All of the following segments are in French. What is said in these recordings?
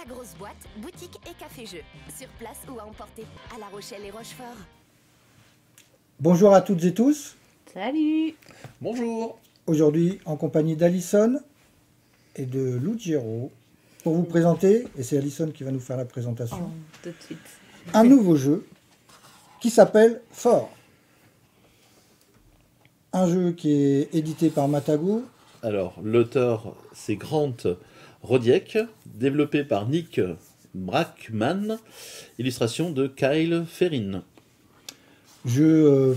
La grosse boîte, boutique et café-jeu. Sur place ou à emporter. À La Rochelle et Rochefort. Bonjour à toutes et tous. Salut! Bonjour. Aujourd'hui, en compagnie d'Alison et de Lugero, pour vous présenter, et c'est Alison qui va nous faire la présentation, Oh, tout de suite. un nouveau jeu qui s'appelle Fort. Un jeu qui est édité par Matago. Alors, l'auteur, c'est Grant Rodiek, développé par Nick Brackman, illustration de Kyle Ferrin. Jeu,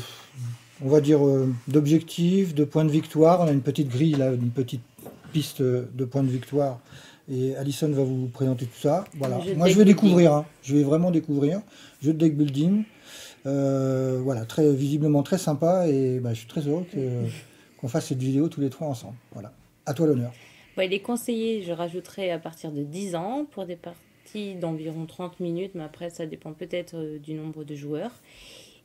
on va dire, d'objectifs, de points de victoire. On a une petite grille, là, une petite piste de points de victoire. Et Alison va vous présenter tout ça. Voilà. Jeu de Moi, je deck vais building. découvrir. Hein. Je vais vraiment découvrir. Jeu de deck building. Voilà, visiblement très sympa. Et je suis très heureux qu'on fasse cette vidéo tous les trois ensemble. Voilà. À toi l'honneur. Bon, il est conseillé, je rajouterai à partir de 10 ans pour des parties d'environ 30 minutes, mais après ça dépend peut-être du nombre de joueurs.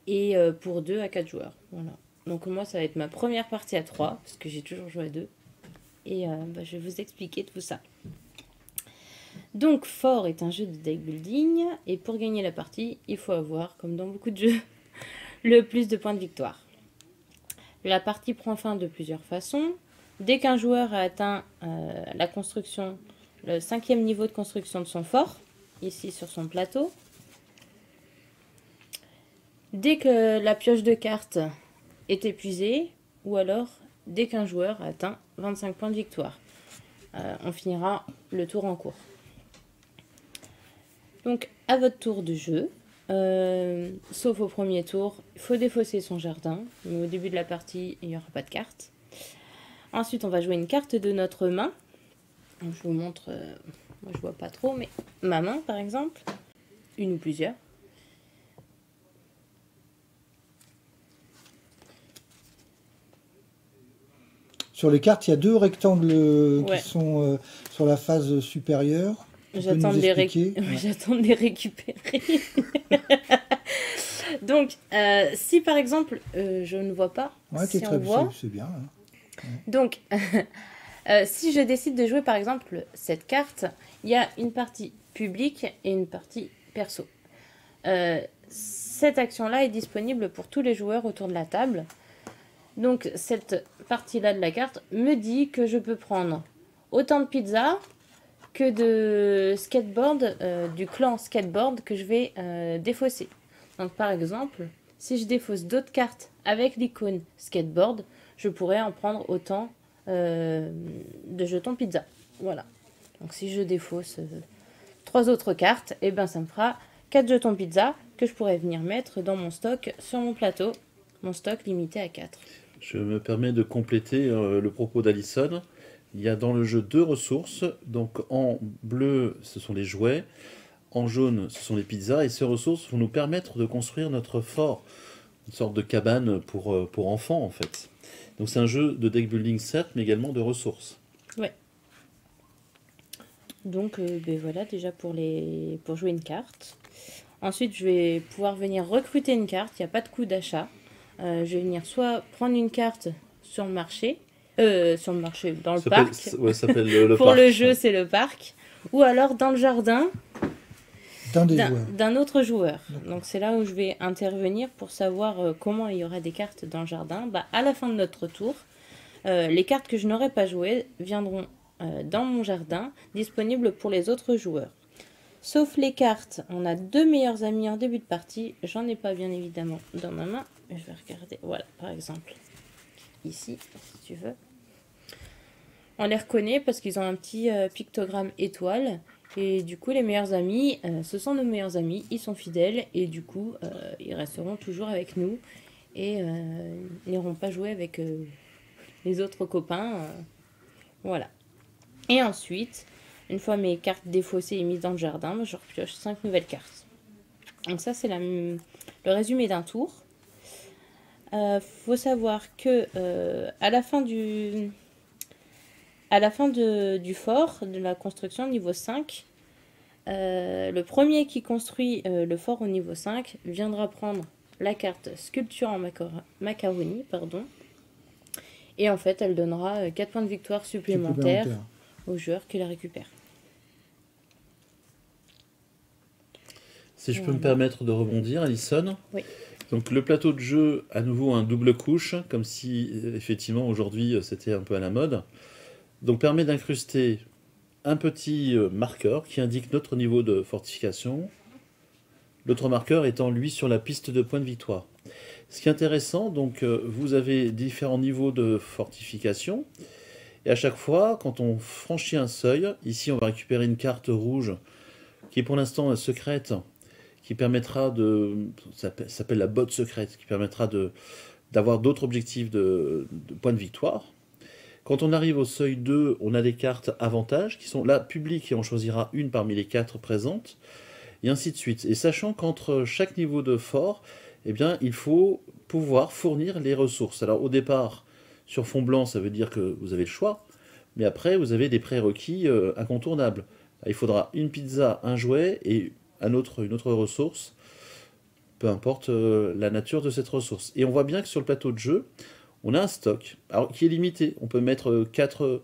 Et pour 2 à 4 joueurs. Voilà. Donc moi ça va être ma première partie à 3, parce que j'ai toujours joué à 2. Et je vais vous expliquer tout ça. Donc Fort est un jeu de deck building, et pour gagner la partie, il faut avoir, comme dans beaucoup de jeux, le plus de points de victoire. La partie prend fin de plusieurs façons. Dès qu'un joueur a atteint la construction, le 5e niveau de construction de son fort, ici sur son plateau, dès que la pioche de cartes est épuisée, ou alors dès qu'un joueur a atteint 25 points de victoire. On finira le tour en cours. Donc, à votre tour de jeu, sauf au premier tour, il faut défausser son jardin. Mais au début de la partie, il n'y aura pas de carte. Ensuite, on va jouer une carte de notre main. Donc, je vous montre, moi je vois pas trop, mais ma main par exemple, une ou plusieurs. Sur les cartes, il y a 2 rectangles Ouais. qui sont sur la phase supérieure. Tu peux J'attends nous de, expliquer Ouais. j'attends de les récupérer. Donc, si par exemple, je ne vois pas, Ouais, si t'es on voit, c'est bien. Hein. donc, si je décide de jouer par exemple cette carte, il y a une partie publique et une partie perso. Cette action-là est disponible pour tous les joueurs autour de la table. Donc cette partie-là de la carte me dit que je peux prendre autant de pizza que de skateboard, du clan skateboard que je vais défausser. Donc par exemple, si je défausse d'autres cartes avec l'icône skateboard, je pourrais en prendre autant de jetons pizza. Voilà. Donc si je défausse 3 autres cartes, et ben ça me fera 4 jetons pizza que je pourrais venir mettre dans mon stock sur mon plateau. Mon stock limité à 4. Je me permets de compléter le propos d'Alison. Il y a dans le jeu 2 ressources. Donc en bleu, ce sont les jouets. En jaune, ce sont les pizzas. Et ces ressources vont nous permettre de construire notre fort. Une sorte de cabane pour enfants, en fait. Donc c'est un jeu de deck building, certes, mais également de ressources. Ouais. Donc voilà déjà pour jouer une carte. Ensuite, je vais pouvoir venir recruter une carte. Il n'y a pas de coût d'achat. Je vais venir soit prendre une carte sur le marché, dans le parc. Ouais, ça s'appelle le Pour parc. le jeu, c'est le parc. Ou alors dans le jardin d'un autre joueur. Donc c'est là où je vais intervenir pour savoir comment il y aura des cartes dans le jardin. À la fin de notre tour, les cartes que je n'aurai pas jouées viendront dans mon jardin, disponibles pour les autres joueurs. Sauf les cartes, on a 2 meilleurs amis en début de partie. J'en ai pas bien évidemment dans ma main. Je vais regarder. Voilà, par exemple. Ici, si tu veux. On les reconnaît parce qu'ils ont un petit pictogramme étoile. Et du coup, les meilleurs amis, ce sont nos meilleurs amis. Ils sont fidèles et du coup, ils resteront toujours avec nous. Et n'iront pas jouer avec les autres copains. Voilà. Et ensuite, une fois mes cartes défaussées et mises dans le jardin, je repioche 5 nouvelles cartes. Donc ça, c'est le résumé d'un tour. Faut savoir que à la fin du fort, de la construction niveau 5, le premier qui construit le fort au niveau 5 viendra prendre la carte sculpture en macaroni, pardon. Et en fait, elle donnera 4 points de victoire supplémentaires au joueur qui la récupère. Si je peux me permettre de rebondir, Alison. Oui. Donc le plateau de jeu, à nouveau un double couche, comme si effectivement aujourd'hui c'était un peu à la mode. Donc permet d'incruster un petit marqueur qui indique notre niveau de fortification. L'autre marqueur étant lui sur la piste de points de victoire. Ce qui est intéressant, donc vous avez différents niveaux de fortification. Et à chaque fois, quand on franchit un seuil, ici on va récupérer une carte rouge qui est pour l'instant secrète, qui permettra ça s'appelle la botte secrète, qui permettra d'avoir d'autres objectifs de points de victoire. Quand on arrive au seuil 2, on a des cartes avantages qui sont là publiques et on choisira une parmi les 4 présentes, et ainsi de suite. Et sachant qu'entre chaque niveau de fort, eh bien, il faut pouvoir fournir les ressources. Alors au départ, sur fond blanc, ça veut dire que vous avez le choix, mais après, vous avez des prérequis incontournables. Il faudra une pizza, un jouet et une autre ressource, peu importe la nature de cette ressource. Et on voit bien que sur le plateau de jeu, on a un stock alors, qui est limité. On peut mettre 4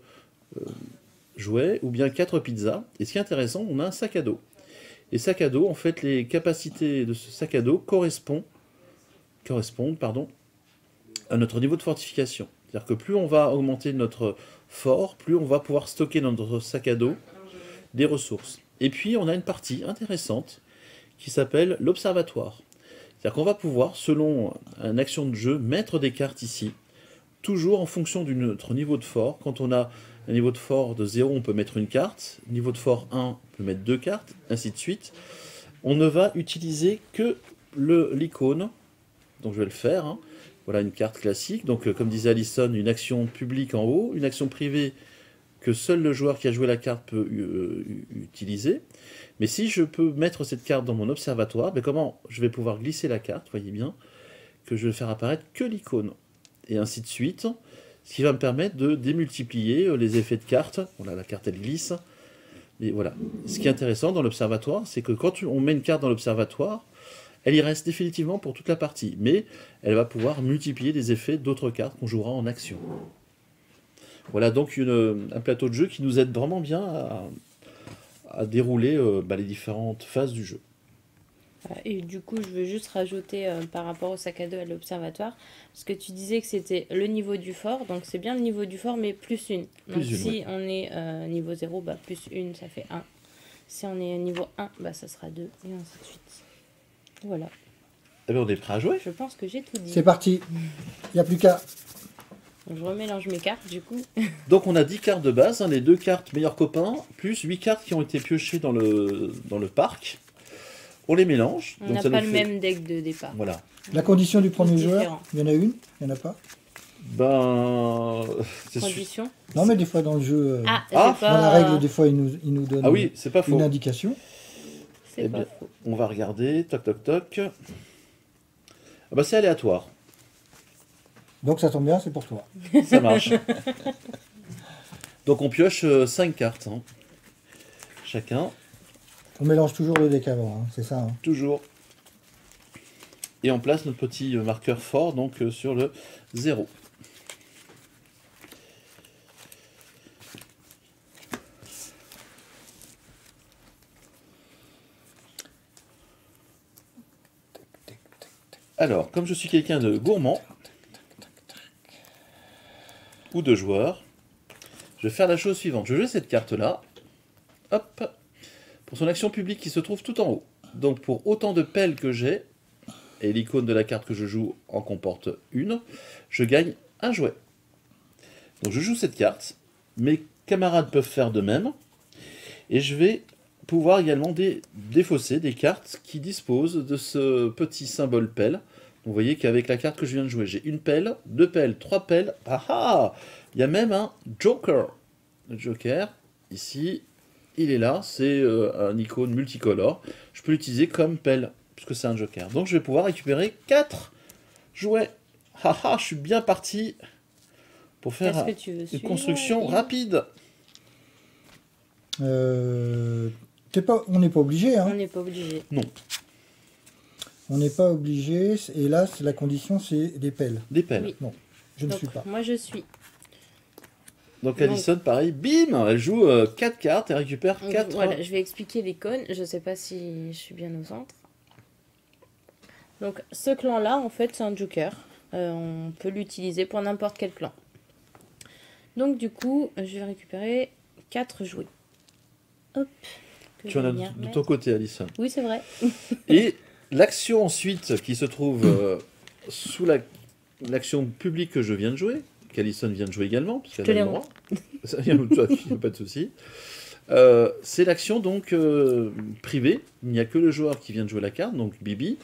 jouets ou bien 4 pizzas. Et ce qui est intéressant, on a un sac à dos. Et sac à dos, en fait, les capacités de ce sac à dos correspondent à notre niveau de fortification. C'est-à-dire que plus on va augmenter notre fort, plus on va pouvoir stocker dans notre sac à dos des ressources. Et puis, on a une partie intéressante qui s'appelle l'observatoire. C'est-à-dire qu'on va pouvoir, selon une action de jeu, mettre des cartes ici, toujours en fonction de notre niveau de fort. Quand on a un niveau de fort de 0, on peut mettre une carte. Niveau de fort 1, on peut mettre 2 cartes, ainsi de suite. On ne va utiliser que l'icône. Donc je vais le faire. Hein. Voilà une carte classique. Donc comme disait Alison, une action publique en haut, une action privée que seul le joueur qui a joué la carte peut utiliser. Mais si je peux mettre cette carte dans mon observatoire, ben comment je vais pouvoir glisser la carte, voyez bien, que je vais faire apparaître que l'icône. Et ainsi de suite, ce qui va me permettre de démultiplier les effets de carte. Voilà, la carte elle glisse. Et voilà. Ce qui est intéressant dans l'observatoire, c'est que quand on met une carte dans l'observatoire, elle y reste définitivement pour toute la partie. Mais elle va pouvoir multiplier les effets d'autres cartes qu'on jouera en action. Voilà donc un plateau de jeu qui nous aide vraiment bien à dérouler les différentes phases du jeu. Et du coup, je veux juste rajouter par rapport au sac à dos à l'observatoire, parce que tu disais que c'était le niveau du fort, donc c'est bien le niveau du fort, mais plus une. Donc si on est niveau 0, bah, plus une, ça fait 1. Si on est niveau 1, bah, ça sera 2, et ainsi de suite. Voilà. Eh bien, on est prêt à jouer. Je pense que j'ai tout dit. C'est parti. Il n'y a plus qu'à... Donc, je remélange mes cartes, du coup. Donc on a 10 cartes de base, hein, les 2 cartes meilleurs copains, plus 8 cartes qui ont été piochées dans le parc. On les mélange. On n'a pas le même deck de départ. Voilà. La condition du premier différent. joueur, il y en a une, il n'y en a pas. Ben... c'est Condition. Non, mais des fois dans le jeu, Ah, Ah, c'est pas... dans la règle, des fois, il nous donne Ah oui, c'est pas faux. une indication. C'est Eh pas bien, faux. on va regarder. Toc, toc, toc. Ah bah c'est aléatoire. Donc ça tombe bien, c'est pour toi. Ça marche. Donc on pioche 5 cartes. Hein. Chacun. On mélange toujours le deck avant, hein, c'est ça. Hein. Toujours. Et on place notre petit marqueur fort donc sur le 0. Alors, comme je suis quelqu'un de gourmand ou de joueur, je vais faire la chose suivante. Je vais jouer cette carte-là. Hop. Pour son action publique qui se trouve tout en haut. Donc pour autant de pelles que j'ai, et l'icône de la carte que je joue en comporte une, je gagne un jouet. Donc je joue cette carte, mes camarades peuvent faire de même, et je vais pouvoir également défausser des cartes qui disposent de ce petit symbole pelle. Donc vous voyez qu'avec la carte que je viens de jouer, j'ai une pelle, 2 pelles, 3 pelles, ah ah! Il y a même un joker. Le joker, ici, il est là, c'est un icône multicolore. Je peux l'utiliser comme pelle, puisque c'est un joker. Donc je vais pouvoir récupérer 4 jouets. Haha, je suis bien parti pour faire une construction rapide. On n'est pas obligé. Hein. On n'est pas obligé. Non. On n'est pas obligé. Et là, la condition, c'est des pelles. Des pelles. Oui. Non, je ne Donc, suis pas. moi, je suis. Donc Alison, pareil, bim, elle joue 4 cartes et récupère 4... Voilà, je vais expliquer l'icône. Je ne sais pas si je suis bien au centre. Donc ce clan-là, en fait, c'est un joker. On peut l'utiliser pour n'importe quel clan. Donc du coup, je vais récupérer 4 jouets. Hop. que Tu je en vais as venir de mettre. ton côté, Alison. Oui, c'est vrai. Et l'action ensuite qui se trouve sous l'action publique que je viens de jouer, qu'Alison vient de jouer également, parce qu'elle te a les le droit. Ça, il n'y a pas de souci. C'est l'action donc privée. Il n'y a que le joueur qui vient de jouer la carte, donc Bibi,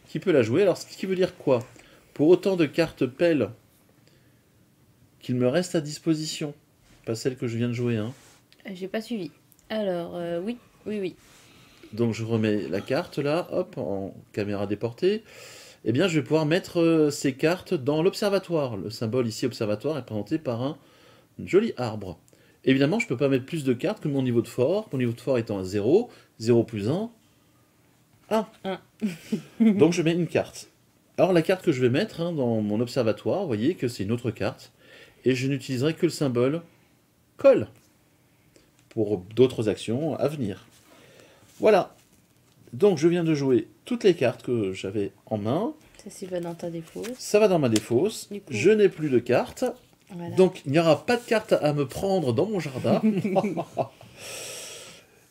qui peut la jouer. Alors, ce qui veut dire quoi? Pour autant de cartes pelles qu'il me reste à disposition, pas celle que je viens de jouer, hein. J'ai pas suivi. Alors, oui. Donc je remets la carte là, hop, en caméra déportée. Eh bien, je vais pouvoir mettre ces cartes dans l'observatoire. Le symbole ici, observatoire, est représenté par un joli arbre. Évidemment, je ne peux pas mettre plus de cartes que mon niveau de fort. Mon niveau de fort étant à 0, 0 plus 1, 1. Un. Donc je mets une carte. Alors la carte que je vais mettre dans mon observatoire, vous voyez que c'est une autre carte. Et je n'utiliserai que le symbole colle pour d'autres actions à venir. Voilà. Donc je viens de jouer toutes les cartes que j'avais en main. Ça, c'est va dans ta défausse. Ça va dans ma défausse. Du coup. Je n'ai plus de cartes. Voilà. Donc il n'y aura pas de cartes à me prendre dans mon jardin.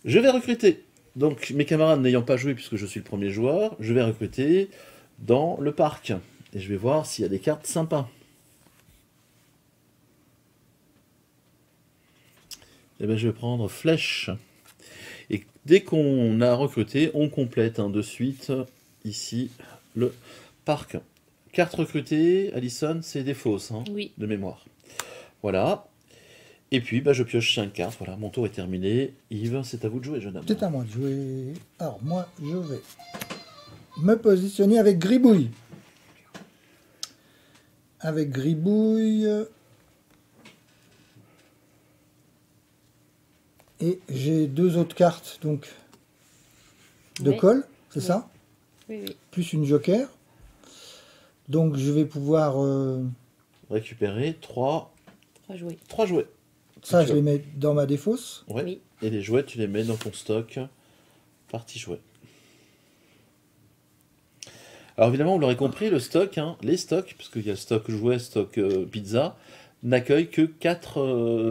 Je vais recruter. Donc mes camarades n'ayant pas joué puisque je suis le premier joueur, je vais recruter dans le parc. Et je vais voir s'il y a des cartes sympas. Et bien je vais prendre flèche. Et dès qu'on a recruté, on complète de suite ici le parc. Carte recrutée, Alison, c'est des fausses, Oui. de mémoire. Voilà. Et puis, je pioche 5 cartes. Voilà, mon tour est terminé. Yves, c'est à vous de jouer, jeune homme. C'est à moi de jouer. Alors, moi, je vais me positionner avec Gribouille. Avec Gribouille. Et j'ai 2 autres cartes, donc, de Oui. colle, c'est Oui. ça? Oui. Plus une joker. Donc, je vais pouvoir... Récupérer 3 3 jouets. jouets. ça, Tu je vas- les mets dans ma défausse. Ouais. Oui. Et les jouets, tu les mets dans ton stock. Partie jouets. Alors évidemment, vous l'aurez compris, le stock, les stocks, parce qu'il y a le stock jouets, stock pizza, n'accueille que 4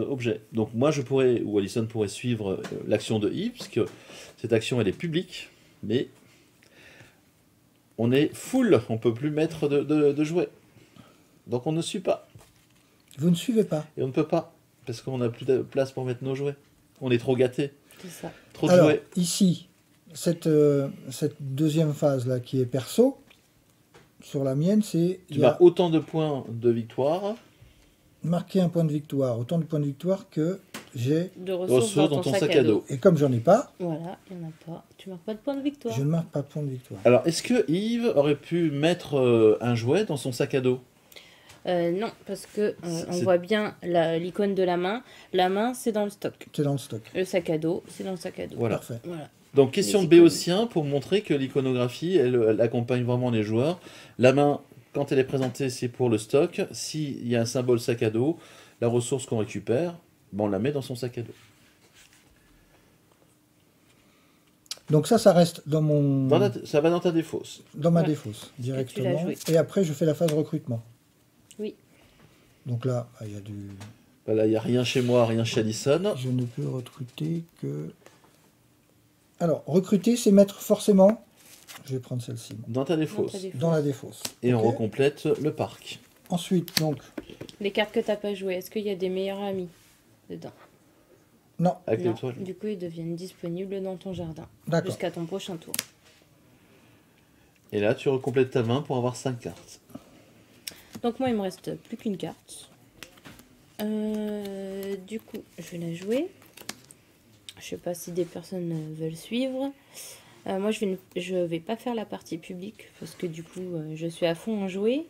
objets. Donc moi, je pourrais, ou Alison pourrait suivre l'action de Yves, puisque cette action, elle est publique, mais on est full, on peut plus mettre de jouets. Donc on ne suit pas. Vous ne suivez pas. Et on ne peut pas, parce qu'on n'a plus de place pour mettre nos jouets. On est trop gâtés, C'est ça. trop de Alors, jouets. ici, cette deuxième phase-là qui est perso, sur la mienne, c'est... Tu il y a as autant de points de victoire, marqué un point de victoire. Autant de points de victoire que j'ai... De ressources ressources dans ton sac à dos. Et comme j'en ai pas, Voilà, il n'y en a pas. Tu marques pas de point de victoire. je ne marque pas de point de victoire. Alors, est-ce que Yves aurait pu mettre un jouet dans son sac à dos? Non, parce que on C'est- voit bien l'icône de la main. La main, c'est dans le stock. C'est dans le stock. Le sac à dos, c'est dans le sac à dos. Voilà. Parfait. Voilà. Donc, question Les de icônes. Béotien pour montrer que l'iconographie, elle accompagne vraiment les joueurs. La main, quand elle est présentée, c'est pour le stock. S'il y a un symbole sac à dos, la ressource qu'on récupère, on la met dans son sac à dos. Donc ça reste dans mon... Ça va dans ta défausse. dans ma Ouais. défausse, l'as directement. joué. Et après, je fais la phase recrutement. Oui. Donc là, il y a du... Voilà, il n'y a rien chez moi, rien chez Alison. Je ne peux recruter que... Alors, recruter, c'est mettre forcément... Je vais prendre celle-ci, moi, Dans ta Dans défausse. ta défausse. dans la défausse. Et on Ok. recomplète le parc. Ensuite, donc... Les cartes que tu n'as pas jouées, est-ce qu'il y a des meilleurs amis dedans? Non, Avec Non. l'étoile. Du coup, ils deviennent disponibles dans ton jardin. d'accord. Jusqu'à ton prochain tour. Et là, tu recomplètes ta main pour avoir 5 cartes. Donc moi, il me reste plus qu'une carte. Du coup, je vais la jouer. Je sais pas si des personnes veulent suivre. Moi, je vais pas faire la partie publique parce que du coup, je suis à fond en jouets.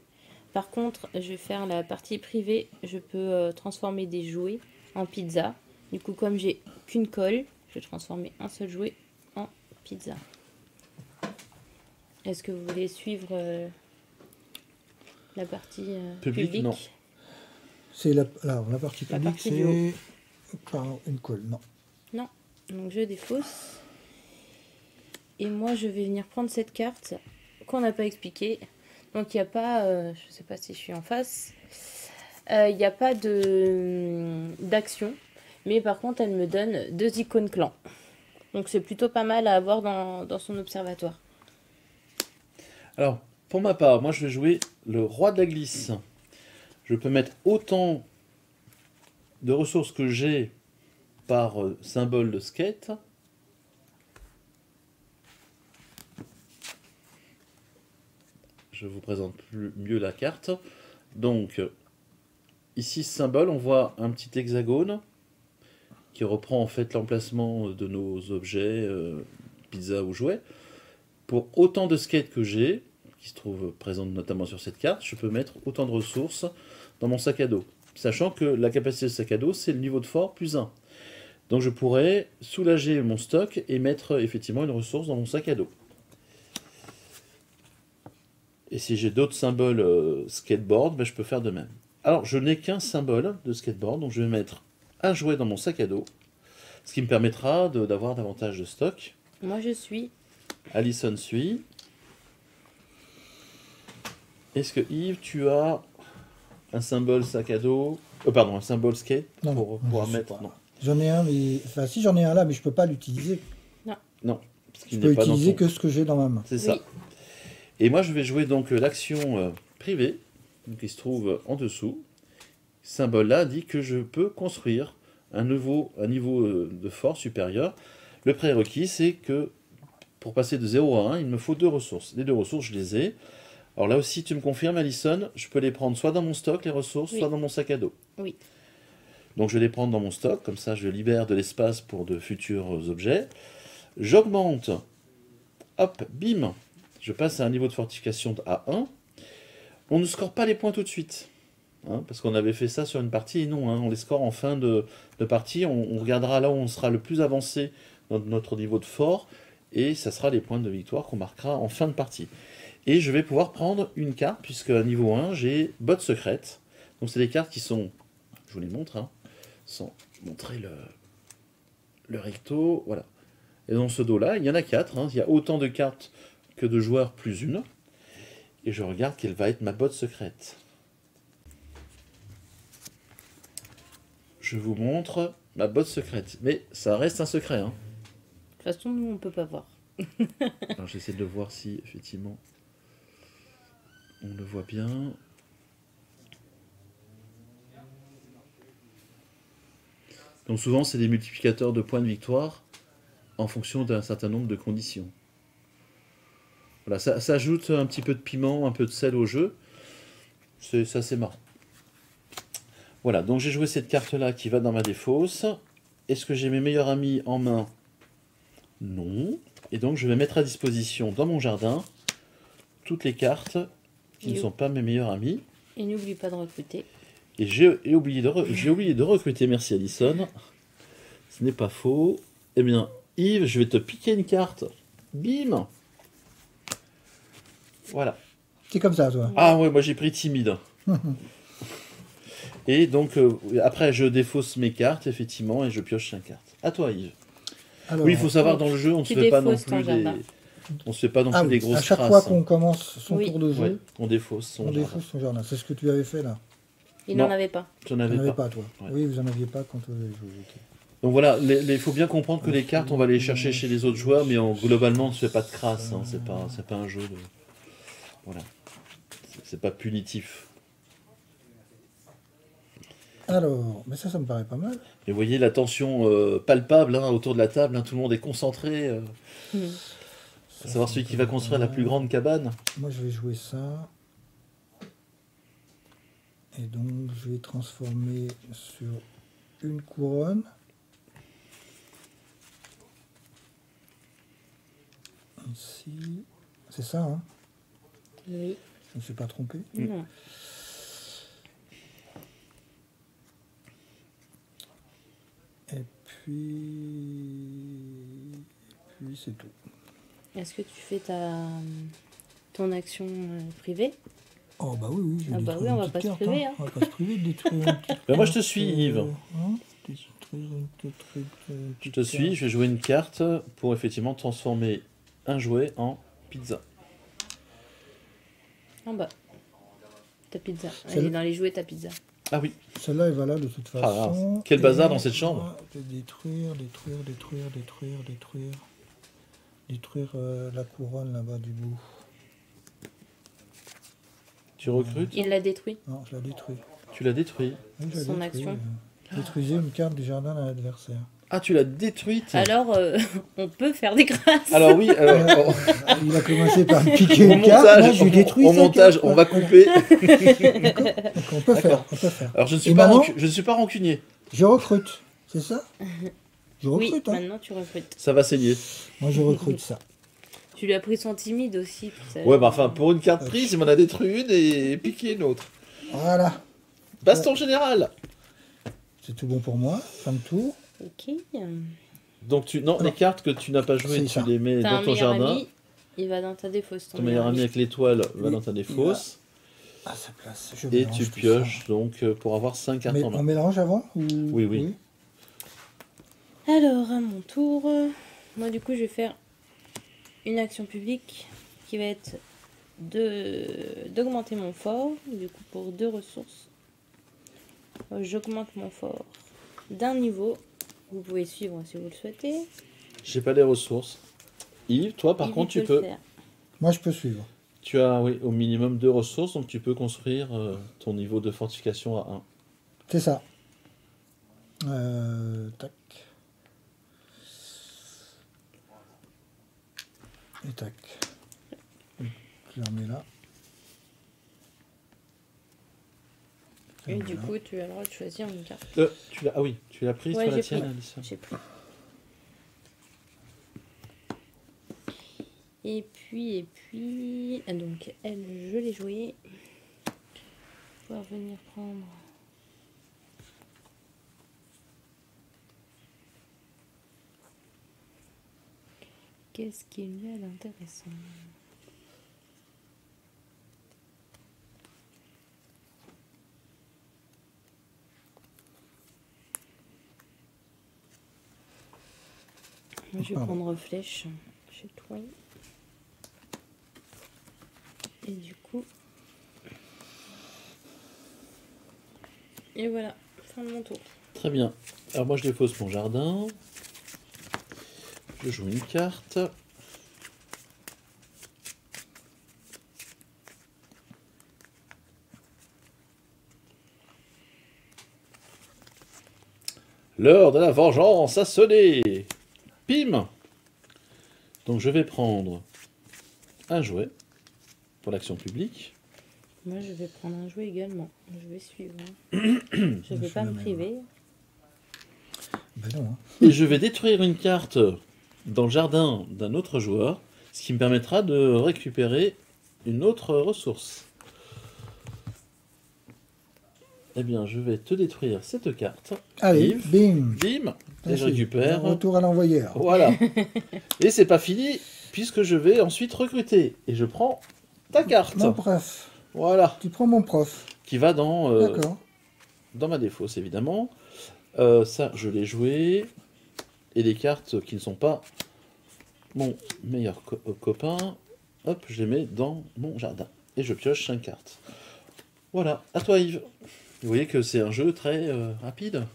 Par contre, je vais faire la partie privée. Je peux transformer des jouets en pizza. Du coup, comme j'ai qu'une colle, je vais transformer un seul jouet en pizza. Est-ce que vous voulez suivre la partie Public, publique? non. C'est la partie La publique, partie du c'est par une colle. Non. Non. Donc je défausse. Et moi, je vais venir prendre cette carte qu'on n'a pas expliqué. Donc il n'y a pas, je ne sais pas si je suis en face, il n'y a pas d'action, mais par contre elle me donne 2 icônes clan. Donc c'est plutôt pas mal à avoir dans son observatoire. Alors, pour ma part, moi je vais jouer le roi de la glisse. Je peux mettre autant de ressources que j'ai par symbole de skate. Je vous présente mieux la carte. Donc, ici, ce symbole, on voit un petit hexagone qui reprend en fait l'emplacement de nos objets, pizza ou jouets. Pour autant de skates que j'ai, qui se trouvent présentes notamment sur cette carte, je peux mettre autant de ressources dans mon sac à dos. Sachant que la capacité de sac à dos, c'est le niveau de fort plus 1. Donc je pourrais soulager mon stock et mettre effectivement une ressource dans mon sac à dos. Et si j'ai d'autres symboles skateboard, ben je peux faire de même. Alors je n'ai qu'un symbole de skateboard, donc je vais mettre un jouet dans mon sac à dos, ce qui me permettra d'avoir davantage de stock. Moi je suis. Alison suit. Est-ce que Yves, tu as un symbole sac à dos, pardon, un symbole skate Non, pour pouvoir je sais mettre? pas. Non. J'en ai un, mais... Enfin, si j'en ai un là, mais je peux pas l'utiliser. Non, parce Je qu'il peux n'est pas dans utiliser ton... que ce que j'ai dans ma main. C'est ça. Oui. Et moi, je vais jouer donc l'action privée, donc, qui se trouve en dessous. Ce symbole-là dit que je peux construire un niveau de force supérieur. Le prérequis, c'est que pour passer de 0 à 1, il me faut 2 ressources. Les 2 ressources, je les ai. Alors là aussi, tu me confirmes, Alison, je peux les prendre soit dans mon stock, les ressources, Oui. soit dans mon sac à dos. Oui. Donc je vais les prendre dans mon stock, comme ça je libère de l'espace pour de futurs objets. J'augmente, hop, bim, je passe à un niveau de fortification à 1. On ne score pas les points tout de suite, hein, parce qu'on avait fait ça sur une partie, et non, hein, on les score en fin de partie, on regardera là où on sera le plus avancé dans notre niveau de fort, et ça sera les points de victoire qu'on marquera en fin de partie. Et je vais pouvoir prendre une carte, puisque à niveau 1, j'ai botte secrète. Donc c'est des cartes qui sont, je vous les montre, hein, sans montrer le recto, voilà. Et dans ce dos-là, il y en a 4, hein, il y a autant de cartes que de joueurs plus une. Et je regarde quelle va être ma botte secrète. Je vous montre ma botte secrète. Mais ça reste un secret, hein. De toute façon, nous on peut pas voir. Alors j'essaie de voir si effectivement on le voit bien. Donc souvent c'est des multiplicateurs de points de victoire en fonction d'un certain nombre de conditions. Voilà, ça ajoute un petit peu de piment, un peu de sel au jeu. C'est assez marrant. Voilà, donc j'ai joué cette carte-là qui va dans ma défausse. Est-ce que j'ai mes meilleurs amis en main? Non. Et donc je vais mettre à disposition dans mon jardin toutes les cartes qui ne sont pas mes meilleurs amis. Et n'oublie pas de recruter. Et j'ai oublié de recruter, merci Alison. Ce n'est pas faux. Eh bien, Yves, je vais te piquer une carte. Bim! Voilà. C'est comme ça, toi. Ah ouais, moi j'ai pris timide. Et donc, après, je défausse mes cartes, effectivement, et je pioche 5 cartes. À toi, Yves. Alors, Oui, il faut savoir, dans le jeu, on ne se tu fait pas non défausses ton plus jardin. on se fait pas non ah plus oui, des grosses à chaque crasses, fois hein. qu'on commence son Oui. tour de jeu, Ouais, on défausse son on jardin. défausse son jardin. C'est ce que tu avais fait là. Il Non. n'en avait pas. J'en Tu n'en avais avais pas. pas, toi. Ouais. Oui, vous en aviez pas quand vous avez joué. ok. Donc voilà, il faut bien comprendre que les cartes, on va les chercher chez les autres joueurs, mais globalement, on ne se fait pas de crasse. Hein. C'est pas un jeu de... Voilà. C'est pas punitif. Alors, mais ça me paraît pas mal. Et vous voyez la tension palpable hein, autour de la table, hein, tout le monde est concentré. À savoir celui qui va construire la plus grande cabane. Moi, je vais jouer ça. Et donc, je vais transformer sur une couronne. Ici. C'est ça, hein? Oui. Je ne me suis pas trompé. Non. Et puis c'est tout. Est-ce que tu fais ton action privée? Oh bah oui, j'ai Ah bah détruit oui, une on va petite pas se carte, priver, hein. On va pas se priver de détruire une petite Ben moi, je te carte, suis, Yves. hein, détruire une Je petite te suis, carte. je vais jouer une carte pour effectivement transformer un jouet en pizza. En bas. Ta pizza. Elle Celle- est dans les jouets, ta pizza. Ah oui. Celle-là est valable de toute Ah, façon. quel bazar Et dans cette chambre. on va détruire la couronne là-bas du bout. Tu recrutes. Il l'a détruit. Non, je la détruis. Tu l'as détruit. Oui, je la Son détruis, action. Détruisez une carte du jardin d'un adversaire. Ah, tu l'as détruite. Alors, on peut faire des grâces. Alors oui, Il a commencé par me piquer au une carte, moi montage, je lui détruis au sa montage, carte. on va couper. Donc on peut faire, D'accord. on peut faire. Alors je ne suis Et pas maintenant, je ne suis pas rancunier. je recrute, c'est ça? Je Oui, recrute, hein. maintenant tu recrutes. Ça va saigner. Moi je recrute ça. Tu lui as pris son timide aussi. tu sais. Ouais, bah enfin, pour une carte prise, il m'en a détruit une et piqué une autre. Voilà, Baston général. c'est tout bon pour moi. Fin de tour. Ok. Donc non, les cartes que tu n'as pas jouées, C'est tu ça. les mets T'as dans un ton meilleur jardin. ami, il va dans ta défausse. Ton meilleur ami avec l'étoile va dans ta défausse. À sa place, je Et mélange tu tout pioches donc pour avoir 5 ça. cartes Mais en on main. mélange avant ou... Oui. Alors, à mon tour, moi du coup, je vais faire une action publique qui va être d'augmenter mon fort. Du coup, pour 2 ressources, j'augmente mon fort d'un niveau. Vous pouvez suivre si vous le souhaitez. J'ai pas les ressources. Yves, toi par Yves, contre, il tu peut le peux. faire. Moi je peux suivre. Tu as oui, au minimum 2 ressources, donc tu peux construire ton niveau de fortification à 1. C'est ça. Tac. Et tac. Je la remets là. Et du Voilà. coup, tu as le droit de choisir une carte. Ah oui, tu l'as prise, Ouais, toi, la j'ai tienne, pris. Alice. J'ai pris. Et puis... ah, donc, elle, je l'ai jouée. Pouvoir venir prendre... Qu'est-ce qu'il y a d'intéressant? Moi, je vais Pardon. prendre flèche chez toi. Et du coup... Et voilà, fin de mon tour. Très bien. Alors moi je défausse mon jardin. Je joue une carte. L'heure de la vengeance a sonné. Pim. Donc je vais prendre un jouet pour l'action publique. Moi, je vais prendre un jouet également. Je vais suivre. Je vais suis pas la me même. priver. Ben non, hein. Et je vais détruire une carte dans le jardin d'un autre joueur, ce qui me permettra de récupérer une autre ressource. Eh bien, je vais te détruire cette carte. Allez, Yves. bim. Bim. Et Merci. je récupère. Retour à l'envoyeur. Voilà. Et c'est pas fini, puisque je vais ensuite recruter. Et je prends ta carte. Mon prof. Voilà. Tu prends mon prof. Qui va dans, D'accord. dans ma défausse, évidemment. Ça, je l'ai joué. Et les cartes qui ne sont pas mon meilleur copain, hop, je les mets dans mon jardin. Et je pioche 5 cartes. Voilà, à toi Yves. Vous voyez que c'est un jeu très rapide,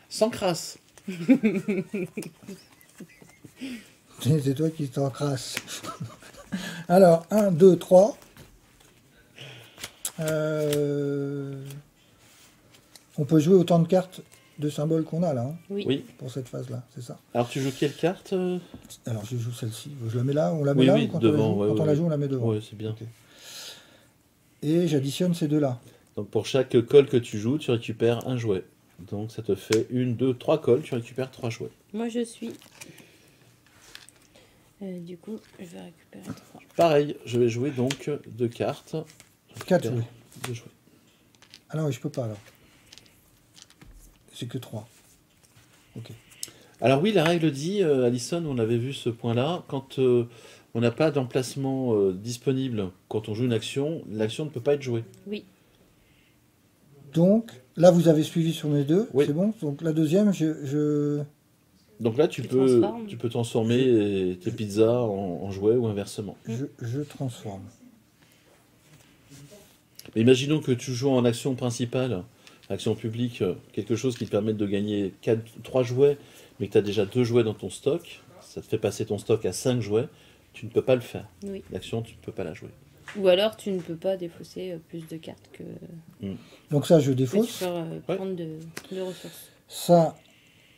sans crasse. C'est toi qui t'encrasse. Alors, 1, 2, 3. On peut jouer autant de cartes de symboles qu'on a là, hein, Oui. Oui. pour cette phase-là, c'est ça. Alors tu joues quelle carte Alors je joue celle-ci. Je la mets là, on la met Oui, là oui, ou quand devant, on la joue, ouais, quand ouais, on la ouais. joue, on la met devant. Ouais, c'est bien. Ok. Et j'additionne ces deux-là. Donc pour chaque colle que tu joues, tu récupères un jouet. Donc ça te fait 1, 2, 3 colles, tu récupères 3 jouets. Moi, je suis. Du coup, je vais récupérer 3. Pareil, je vais jouer donc 2 cartes. 4 Récupère jouets. 2 jouets. Ah non, je peux pas alors. C'est que 3. Ok. Alors oui, la règle dit, Alison, on avait vu ce point-là, quand on n'a pas d'emplacement disponible, quand on joue une action, l'action ne peut pas être jouée. Oui. Donc, là vous avez suivi sur mes deux, Oui. c'est bon. Donc la deuxième, je... Donc là, Tu transformes. tu peux transformer tes pizzas en jouets ou inversement. je transforme. Mais imaginons que tu joues en action principale, action publique, quelque chose qui te permette de gagner 3 jouets, mais que tu as déjà 2 jouets dans ton stock, ça te fait passer ton stock à 5 jouets, tu ne peux pas le faire. Oui. L'action, tu ne peux pas la jouer. Ou alors tu ne peux pas défausser plus de cartes que Donc ça, je tu défausse. peux prendre de ressources. Ça,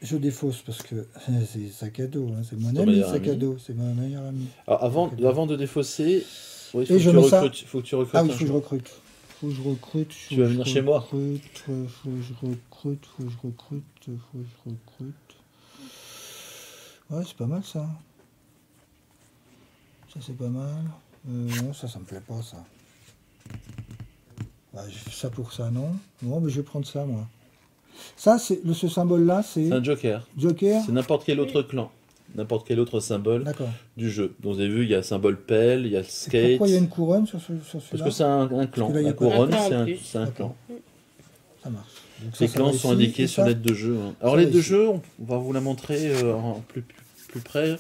je défausse parce que c'est sac à dos. Hein. C'est mon ton ami, meilleur sac ami. à dos. C'est mon meilleur ami. Alors, avant de défausser, oui, Et je mets ça. faut que tu recrutes Ah oui, un faut que je joueur. recrute. Faut que je recrute. Tu vas venir chez moi. Faut que je recrute. Ouais, c'est pas mal ça. Ça, c'est pas mal. Non, ça me plaît pas, ça. Bah, je fais ça pour ça, non? Non, mais je vais prendre ça, moi. Ça, ce symbole-là, c'est C'est un joker. Joker. C'est n'importe quel autre clan. N'importe quel autre symbole D'accord. du jeu. Donc vous avez vu, il y a le symbole pelle, il y a le Et skate. pourquoi il y a une couronne sur celui-là? Parce que c'est un clan. Parce que là, il y a La pas de- couronne, Un clan en c'est plus. un D'accord. clan. Ça marche. Donc Les ça clans va sont ici, indiqués et sur ça, l'aide de jeu. hein. Alors va l'aide de ici. jeu, on va vous la montrer en plus près.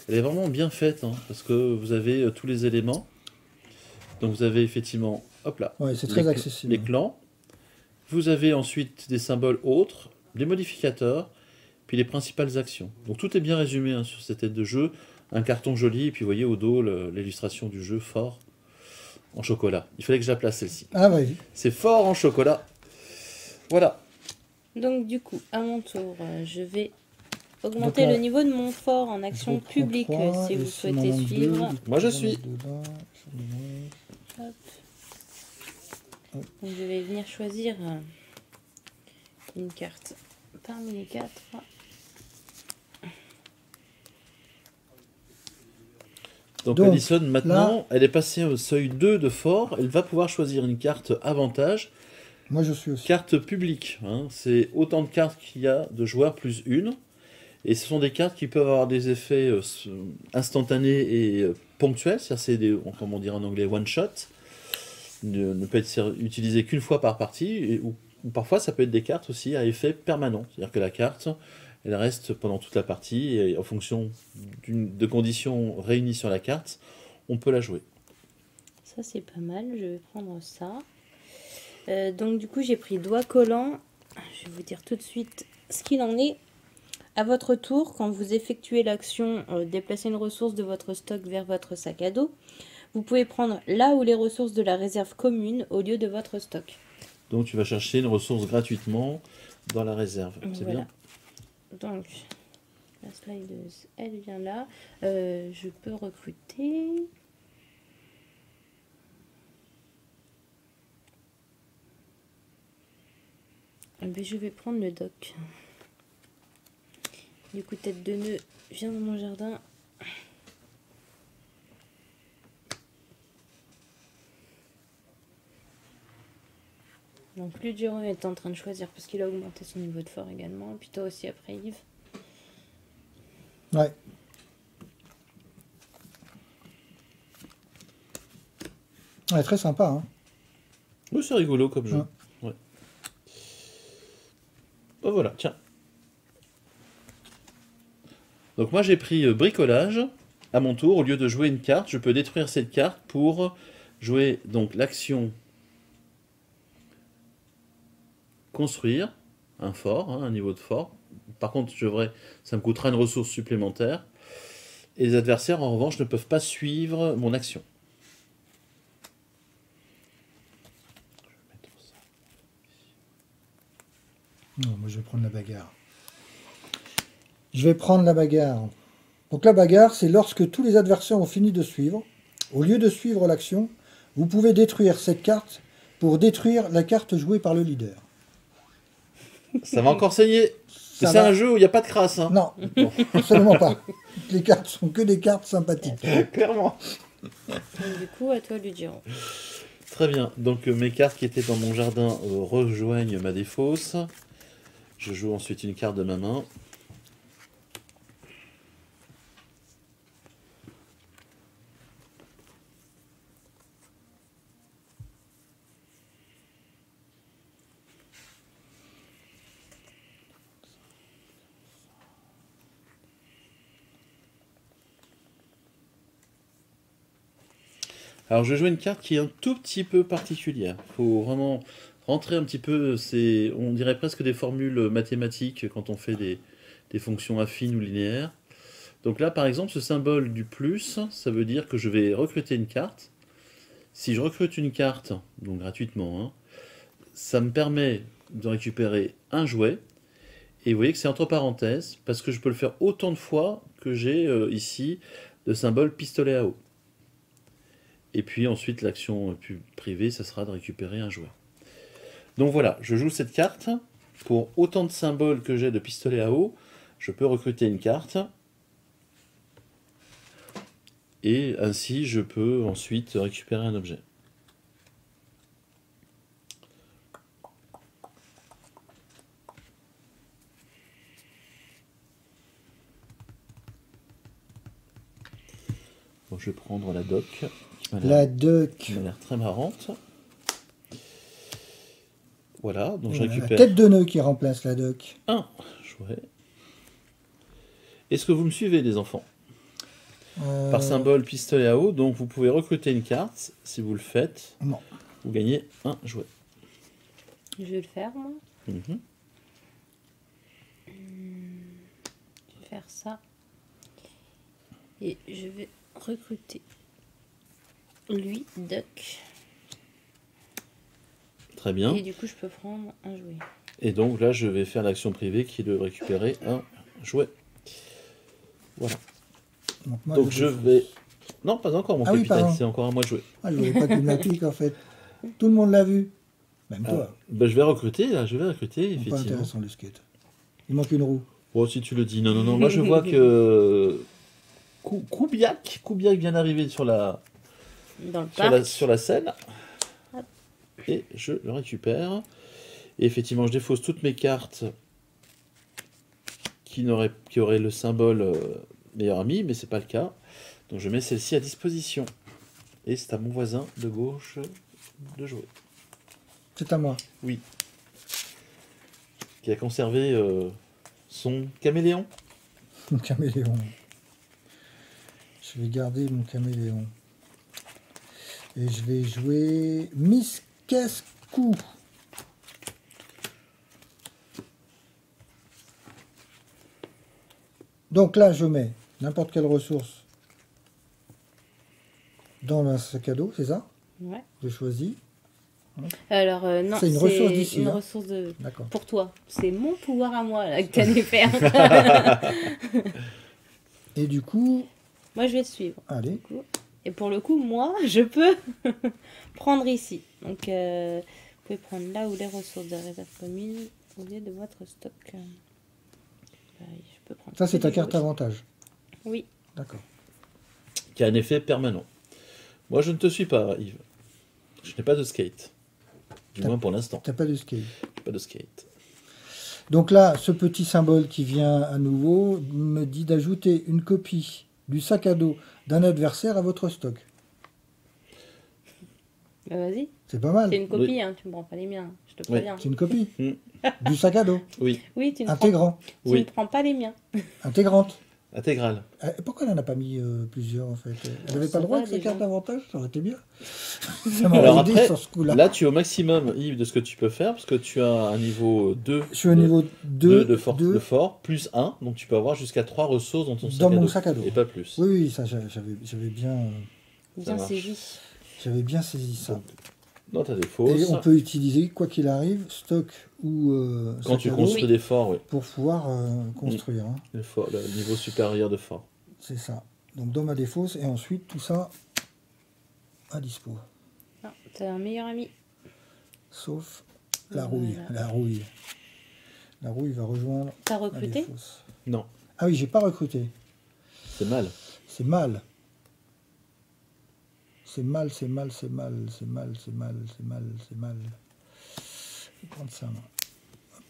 Elle est vraiment bien faite, hein, parce que vous avez tous les éléments. Donc vous avez effectivement, hop là, Ouais, c'est très accessible. les clans. Vous avez ensuite des symboles autres, des modificateurs, puis les principales actions. Donc tout est bien résumé hein, sur cette aide de jeu. Un carton joli, et puis vous voyez au dos l'illustration du jeu fort en chocolat. Il fallait que je la place celle-ci. Ah oui. C'est fort en chocolat. Voilà. Donc du coup, à mon tour, je vais augmenter Donc là, le niveau de mon fort en Je action reprends publique 3, si et vous si souhaitez m'en manque suivre. 2, Moi, je j'en suis. ai 2 là, j'en ai un. Hop. Donc, je vais venir choisir une carte parmi les 4. Donc, Donc, Alison, maintenant, elle est passée au seuil 2 de fort. Elle va pouvoir choisir une carte avantage. Moi, je suis aussi. Carte publique. hein. C'est autant de cartes qu'il y a de joueurs plus une. Et ce sont des cartes qui peuvent avoir des effets instantanés et ponctuels. C'est-à-dire, c'est des, comment dire en anglais, one shot. Ne peut être utilisé qu'une fois par partie. Ou parfois, ça peut être des cartes aussi à effet permanent. C'est-à-dire que la carte, elle reste pendant toute la partie. Et en fonction de conditions réunies sur la carte, on peut la jouer. Ça, c'est pas mal. Je vais prendre ça. Donc, du coup, j'ai pris doigt collant. Je vais vous dire tout de suite ce qu'il en est. À votre tour, quand vous effectuez l'action déplacer une ressource de votre stock vers votre sac à dos, vous pouvez prendre là où les ressources de la réserve commune au lieu de votre stock. Donc tu vas chercher une ressource gratuitement dans la réserve. C'est Voilà. bien. Donc, la slideuse, elle vient là. Je peux recruter. Mais je vais prendre le doc. Du coup, tête de nœud, viens dans mon jardin. Donc, Ludiro est en train de choisir parce qu'il a augmenté son niveau de fort également. Puis toi aussi après, Yves. Ouais. Ouais, très sympa. Hein. Oui, c'est rigolo comme jeu. Ouais. Ouais. Oh, voilà, tiens. Donc moi j'ai pris bricolage. À mon tour, au lieu de jouer une carte, je peux détruire cette carte pour jouer donc l'action construire un fort, hein, un niveau de fort. Par contre, ça me coûtera une ressource supplémentaire. Et les adversaires, en revanche, ne peuvent pas suivre mon action. Non, moi, je vais prendre la bagarre. Je vais prendre la bagarre. Donc la bagarre, c'est lorsque tous les adversaires ont fini de suivre. Au lieu de suivre l'action, vous pouvez détruire cette carte pour détruire la carte jouée par le leader. Ça va encore saigner. Ça C'est va. un jeu où il n'y a pas de crasse. Hein. Non, absolument pas. Les cartes sont que des cartes sympathiques. Clairement. Donc, du coup, à toi, Ludiro. Très bien. Donc mes cartes qui étaient dans mon jardin rejoignent ma défausse. Je joue ensuite une carte de ma main. Alors je vais jouer une carte qui est un tout petit peu particulière. Il faut vraiment rentrer un petit peu, on dirait presque des formules mathématiques quand on fait des fonctions affines ou linéaires. Donc là par exemple ce symbole du plus, ça veut dire que je vais recruter une carte. Si je recrute une carte, donc gratuitement, hein, ça me permet de récupérer un jouet. Et vous voyez que c'est entre parenthèses, parce que je peux le faire autant de fois que j'ai ici le symbole pistolet à eau. Et puis ensuite, l'action privée, ça sera de récupérer un jouet. Donc voilà, je joue cette carte. Pour autant de symboles que j'ai de pistolet à eau, je peux recruter une carte. Et ainsi, je peux ensuite récupérer un objet. Bon, je vais prendre la doc. La doc. Qui m'a l'air très marrante. Voilà, donc je La récupère tête de nœud qui remplace la doc. un jouet. Est-ce que vous me suivez, les enfants? Par symbole pistolet à eau, donc vous pouvez recruter une carte. Si vous le faites, Non. vous gagnez un jouet. Je vais le faire, moi. Mhm. Je vais faire ça. Et je vais recruter lui, Duck. Très bien. Et du coup, je peux prendre un jouet. Et donc là, je vais faire l'action privée qui est de récupérer un jouet. Voilà. Donc, moi, Donc je vais... Non, pas encore, mon Ah oui, capitaine, pardon. c'est encore à moi de jouer. Ah, je voulais pas que tu m'appliques en fait. Tout le monde l'a vu. Même toi. Ben, je vais recruter, là, je vais recruter, C'est pas effectivement. intéressant le skate. Il manque une roue. Bon, si tu le dis, non, non, non, moi je vois que... Koubiak vient d'arriver sur la... Dans le parc. sur la scène. Hop. Et je le récupère. Et effectivement, je défausse toutes mes cartes qui auraient le symbole meilleur ami, mais c'est pas le cas. Donc je mets celle-ci à disposition. Et c'est à mon voisin de gauche de jouer. C'est à moi. Oui. Qui a conservé son caméléon. Mon caméléon. Je vais garder mon caméléon. Et je vais jouer Miss Casse-Cou. Donc là, je mets n'importe quelle ressource dans un sac à dos, c'est ça? Ouais. Je choisis. Alors, non, C'est une ressource d'ici, une hein. ressource de... D'accord. pour toi. C'est mon pouvoir à moi, là, que tu allais faire. Et du coup, Moi, je vais te suivre. allez. Et pour le coup, moi, je peux prendre ici. Donc, vous pouvez prendre là où les ressources de la réserve commune au lieu de votre stock. Pareil, je peux prendre Ça, c'est que ta du carte jouet. avantage. Oui. D'accord. Qui a un effet permanent. Moi, je ne te suis pas, Yves. Je n'ai pas de skate. Du moins pour l'instant. T'as pas de skate. Je n'ai pas de skate. Donc là, ce petit symbole qui vient à nouveau me dit d'ajouter une copie du sac à dos d'un adversaire à votre stock. Bah, vas-y. C'est pas mal. C'est une copie, Oui. hein. Tu me prends pas les miens. Je te Oui. préviens. C'est une copie Mm. du sac à dos. Oui, Oui, tu ne prends, Intégrant. tu Oui. ne prends pas les miens. Intégrante. intégrale. Pourquoi elle n'en a pas mis plusieurs en fait? Elle n'avait Ça pas le droit va, avec sa déjà. carte d'avantage? Ça aurait été bien. Ça Alors m'aurait aidé après, sur ce coup-là. là, tu es au maximum, Yves, de ce que tu peux faire, parce que tu as un niveau 2 Je suis au niveau 2 de fort, plus 1, donc tu peux avoir jusqu'à 3 ressources dans ton Dans sac à mon dos. sac à dos. Et pas plus. Oui, oui, ça j'avais bien, Bien marche. saisi. j'avais bien saisi ça. Non, tu as des Et fausses. on peut utiliser, quoi qu'il arrive, stock ou Quand sac tu à dos construis des forts, oui. pour pouvoir construire. Hein. Le niveau supérieur de fort. C'est ça. Donc dans ma défausse et ensuite tout ça à dispo. Non, t'as un meilleur ami. Sauf la rouille. Voilà. La rouille. La rouille va rejoindre T'as la recruté? défausse. Non, Ah oui, j'ai pas recruté. c'est mal. C'est mal. C'est mal, c'est mal, c'est mal, c'est mal, c'est mal, c'est mal, c'est mal. Je vais prendre ça, moi. Hop.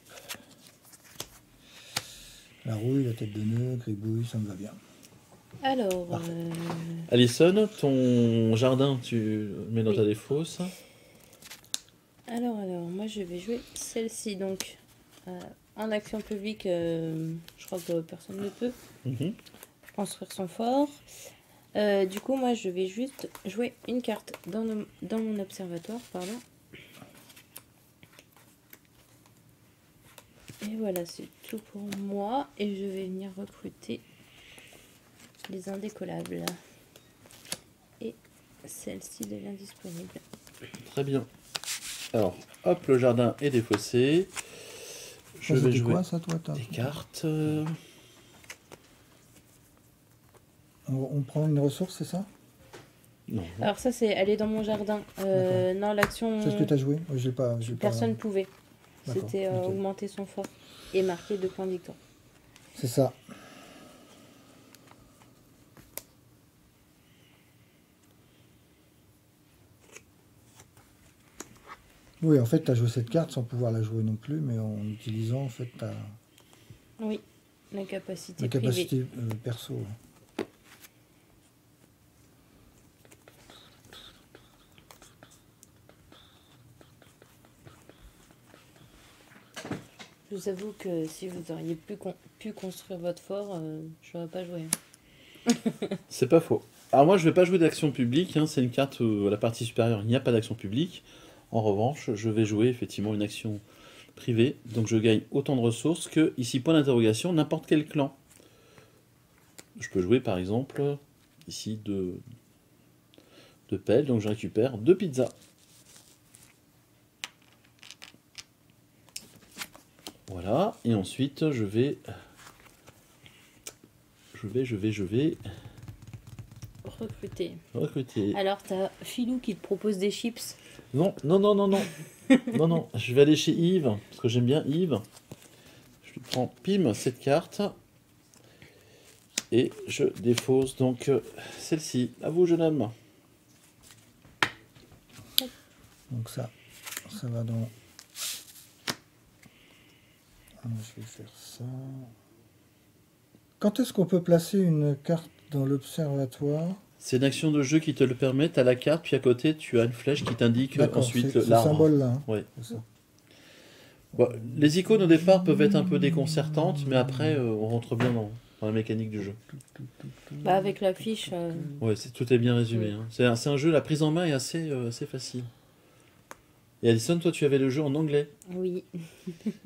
La rouille, la tête de nœud, gribouille, ça me va bien. Alors, Alison, ton jardin, tu le mets dans Oui. ta défausse. alors, moi je vais jouer celle-ci. Donc, en action publique, je crois que personne ne peut Mhm. construire son fort. Du coup, moi, je vais juste jouer une carte dans mon observatoire, pardon. Et voilà, c'est tout pour moi. Et je vais venir recruter les indécollables. Et celle-ci devient disponible. Très bien. Alors, hop, le jardin est défaussé. Je vais jouer quoi, ça, toi, des cartes. On prend une ressource, c'est ça? Non. Alors ça, c'est aller dans mon jardin. Non, l'action... C'est ce que tu as joué? J'ai pas. Personne pouvait. D'accord, C'était ok. augmenter son fort et marquer 2 points de victoire. C'est ça. Oui, en fait, tu as joué cette carte sans pouvoir la jouer non plus, mais en utilisant en fait ta Oui, la capacité la privée. capacité perso. Je vous avoue que si vous auriez pu construire votre fort, je n'aurais pas joué. C'est pas faux. Alors moi, je vais pas jouer d'action publique. Hein. C'est une carte où, à la partie supérieure, il n'y a pas d'action publique. En revanche, je vais jouer effectivement une action privée. Donc je gagne autant de ressources que, ici, point d'interrogation, n'importe quel clan. Je peux jouer par exemple, ici, deux pelles. Donc je récupère 2 pizzas. Voilà. Et ensuite, je vais recruter. Alors, t'as Philou qui te propose des chips. Non. Non, je vais aller chez Yves, parce que j'aime bien Yves. Je lui prends, pim, cette carte. Et je défausse donc celle-ci. À vous, jeune homme. Donc ça va dans... Je vais faire ça. Quand est-ce qu'on peut placer une carte dans l'observatoire? C'est une action de jeu qui te le permet. Tu as la carte, puis à côté, tu as une flèche qui t'indique ensuite ce l'arbre. symbole-là. Hein. Ouais. C'est ça. Bon, les icônes au départ peuvent être un peu déconcertantes, mais après, on rentre bien dans la mécanique du jeu. Bah, avec la fiche. Ouais, tout est bien résumé. Hein. C'est un jeu, la prise en main est assez facile. Et Alison, toi, tu avais le jeu en anglais. Oui.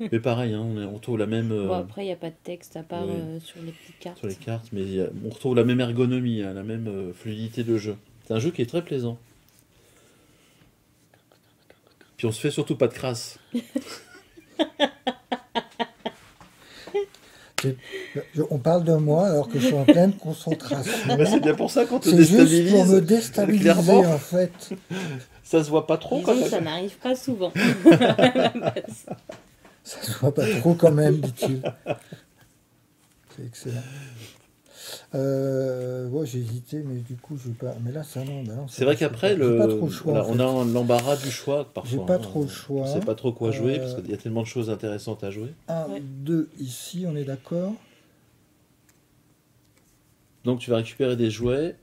Mais pareil, hein, on retrouve la même... Bon, après, il n'y a pas de texte à part oui. sur les petites cartes. Sur les cartes, mais on retrouve la même ergonomie, hein, la même fluidité de jeu. C'est un jeu qui est très plaisant. Puis on se fait surtout pas de crasse. On parle de moi alors que je suis en pleine concentration. Mais c'est bien pour ça qu'on te C'est déstabilise. juste pour me déstabiliser Clairement. en fait. Ça se voit pas trop quand Disons que même. ça n'arrive pas souvent. Ça se voit pas trop quand même, dit-il. C'est excellent. Ouais, j'ai hésité, mais du coup, je vais pas. Mais là, ça non. Bah non C'est vrai qu'après, j'ai pas trop le choix. voilà, en fait. on a l'embarras du choix parfois. J'ai pas hein. trop le choix. On sait pas trop quoi jouer parce qu'il y a tellement de choses intéressantes à jouer. 1, Ouais. 2 ici, on est d'accord. Donc tu vas récupérer des jouets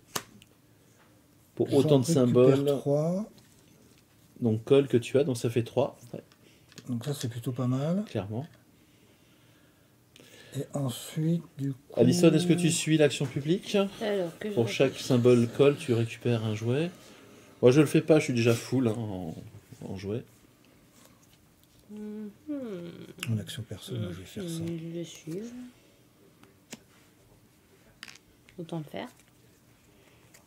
pour autant de symboles. 3. Donc colle que tu as, donc ça fait 3. Ouais, Donc ça, c'est plutôt pas mal. clairement. Et ensuite, du coup... Alison, est-ce que tu suis l'action publique? Alors, que je Pour chaque symbole colle, tu récupères un jouet. Moi, je le fais pas, je suis déjà full hein, en jouets. En action perso, moi, je vais faire ça. Je vais suivre. Autant le faire.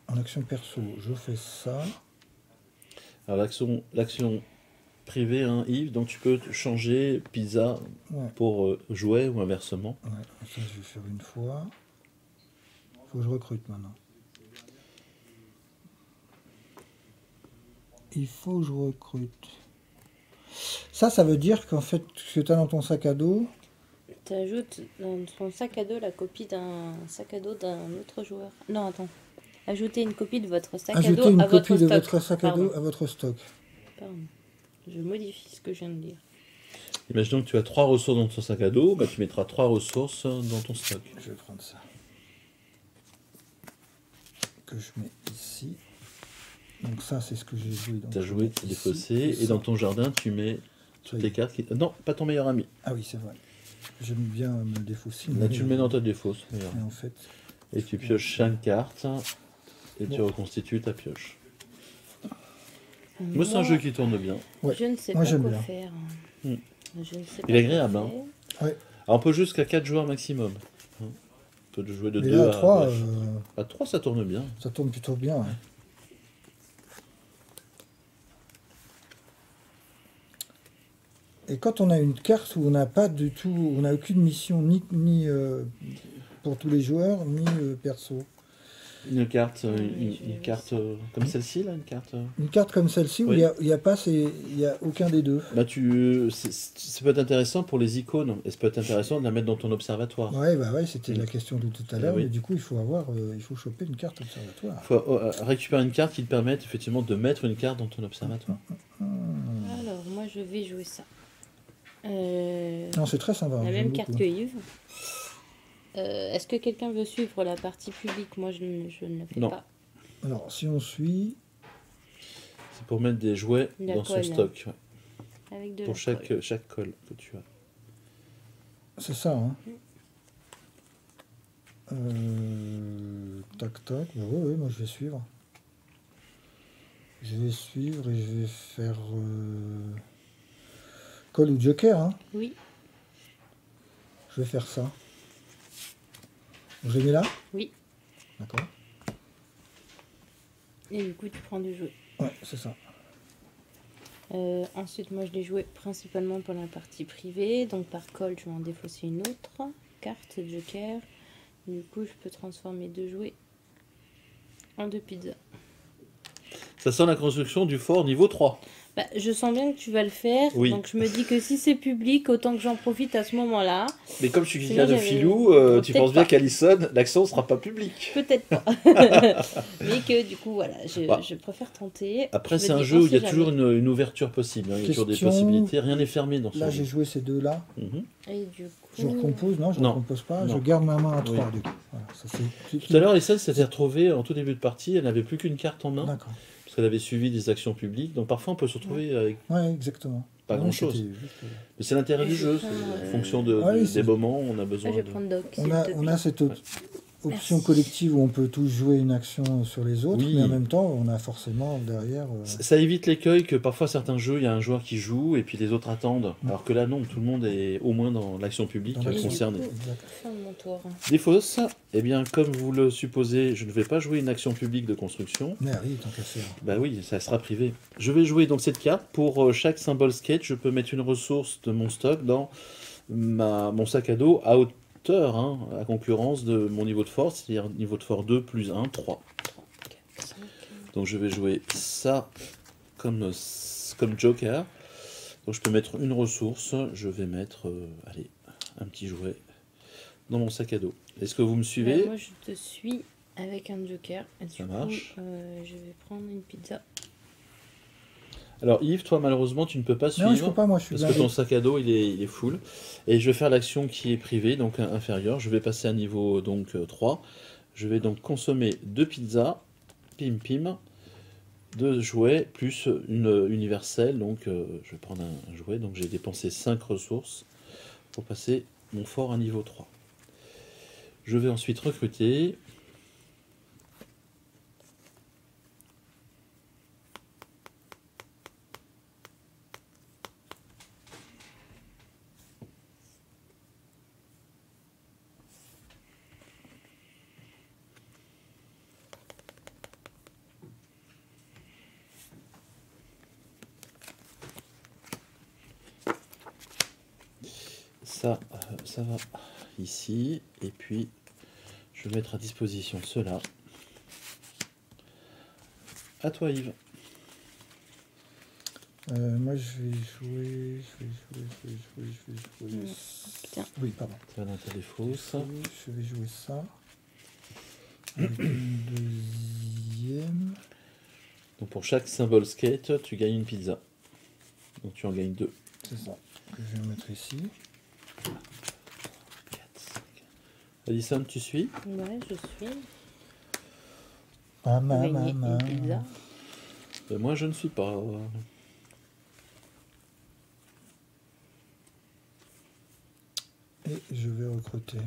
En action perso, je fais ça. Alors l'action privée, hein, Yves, donc tu peux changer pizza Ouais. pour jouet ou inversement. Ouais, ça, je vais faire une fois. Faut que je recrute maintenant. Il faut que je recrute. Ça veut dire qu'en fait, ce que tu as dans ton sac à dos, Tu ajoutes dans ton sac à dos la copie d'un sac à dos d'un autre joueur. Non, attends. Ajoutez une copie de votre sac à ajoutez dos une à votre copie de stock. votre sac à dos à votre stock. Pardon. Je modifie ce que je viens de dire. Imaginons que tu as 3 ressources dans ton sac à dos, bah, tu mettras 3 ressources dans ton stock. Je vais prendre ça. Que je mets ici. Donc ça, c'est ce que j'ai joué. Tu as joué, tu as défaussé, et dans ton jardin, tu mets toutes tes cartes. Non, pas ton meilleur ami. Ah oui, c'est vrai. J'aime bien me défausser. Là, tu le mets dans ta défausse. Et en fait, Et tu pioches 5 cartes. et tu Bon. reconstitues ta pioche. Moi, Moi, c'est un jeu qui tourne bien. Ouais. je ne sais Moi, pas j'aime quoi bien. faire. Hmm. Je ne sais Il est pas quoi agréable, hein. faire. Ouais. Alors, on peut jouer jusqu'à 4 joueurs maximum. Hein. On peut jouer de Mais 2 là, à 3, à 3, ça tourne bien. ça tourne plutôt bien. Ouais. Et quand on a une carte où on n'a pas du tout, on n'a aucune mission ni pour tous les joueurs, ni perso. Une carte, Oui, une je vais carte voir comme celle-ci, là, une carte. Une carte comme celle-ci où Oui. il y a pas, il y a aucun des deux. Bah, ça peut être intéressant pour les icônes, et ça peut être intéressant de la mettre dans ton observatoire. Ouais, bah ouais, c'était Mm. la question de tout à Eh l'heure, oui. mais du coup, il faut il faut choper une carte observatoire. Il faut récupérer une carte qui te permette effectivement de mettre une carte dans ton observatoire. Alors, moi, je vais jouer ça. Non, c'est très sympa. La j'aime même beaucoup. carte que Yves. Est-ce que quelqu'un veut suivre la partie publique? Moi, je ne le fais Non. pas. Alors, si on suit, C'est pour mettre des jouets La dans son colle. stock, ouais, Avec de pour la chaque colle. colle que tu as. c'est ça. Hein. Tac, tac. Bah ouais, moi je vais suivre. Je vais suivre et je vais faire colle ou joker. Hein. Oui, Je vais faire ça. Je les mets là. oui. D'accord. Et du coup, tu prends du jouet. Ouais, c'est ça. Ensuite, moi, je l'ai joué principalement pour la partie privée. Donc, par colle, je vais en défausser une autre carte, joker. Du coup, je peux transformer 2 jouets en 2 pizzas. Ça sent la construction du fort niveau 3. Bah, je sens bien que tu vas le faire. Oui. Donc, je me dis que si c'est public, autant que j'en profite à ce moment-là. Mais comme je suis Sinon, quelqu'un de j'avais- filou, tu peut-être penses bien pas. qu'Alison, l'accent ne sera pas public. Peut-être pas. Mais que du coup, voilà, Bah. je préfère tenter. Après, Je me c'est un dis, jeu on où il y a sait toujours jamais. une ouverture possible. Hein. Il y a toujours des Question. possibilités. Rien n'est fermé dans ce Là, jeu. j'ai joué ces deux-là. Mhm. Et du coup. Je recompose, non, je Non. recompose pas. Non. Je garde ma main à 3 Oui. du coup. Voilà, ça, c'est Tout à l'heure, Alison s'était retrouvée en tout début de partie. Elle n'avait plus qu'une carte en main. D'accord. Parce qu'elle avait suivi des actions publiques. Donc parfois, on peut se retrouver avec Ouais, exactement. pas Non, grand-chose. c'était juste, Mais c'est l'intérêt Et du je jeu. vais C'est prendre, en fonction de, Ah oui, des c'est- moments, on a Ah, besoin je vais de. prendre Doc. On a cette option Merci. collective où on peut tous jouer une action sur les autres, Oui. mais en même temps, on a forcément derrière. Ça évite l'écueil que parfois certains jeux, il y a un joueur qui joue et puis les autres attendent. Alors que là, non, tout le monde est au moins dans l'action publique Dans l'action. concernée. Exact. Fin de mon tour. Des fausses, eh bien, comme vous le supposez, je ne vais pas jouer une action publique de construction. Mais oui, tant qu'à faire. Bah oui, ça sera privé. Je vais jouer donc cette carte. Pour chaque symbole skate, je peux mettre une ressource de mon stock dans mon sac à dos à hauteur, hein, à concurrence de mon niveau de force, c'est-à-dire niveau de force 2 plus 1, 3. 4, 5. Donc je vais jouer ça comme joker. Donc je peux mettre une ressource, je vais mettre allez, un petit jouet dans mon sac à dos. Est-ce que vous me suivez? Moi, je te suis avec un joker. Et du Ça coup, marche. je vais prendre une pizza. Alors Yves, toi malheureusement tu ne peux pas suivre. Non, je peux pas, moi je suis Parce que blindé. ton sac à dos il est full. Et je vais faire l'action qui est privée, donc inférieure. Je vais passer à niveau donc 3. Je vais donc consommer 2 pizzas, pim pim, 2 jouets, plus une universelle. Donc je vais prendre un jouet. Donc j'ai dépensé 5 ressources pour passer mon fort à niveau 3. Je vais ensuite recruter. Ça va ici, et puis je vais mettre à disposition cela. À toi Yves. Moi je vais jouer. Putain. Oui, pardon. Ça va dans ta défausse. Je vais jouer ça. Avec une deuxième. Donc pour chaque symbole skate, tu gagnes une pizza. Donc tu en gagnes 2. C'est ça. Que je vais mettre ici. 4, 5. Alison, tu suis? Ouais, je suis. Maman, Gagner maman. une pizza. Ben, moi je ne suis pas. Et je vais recruter.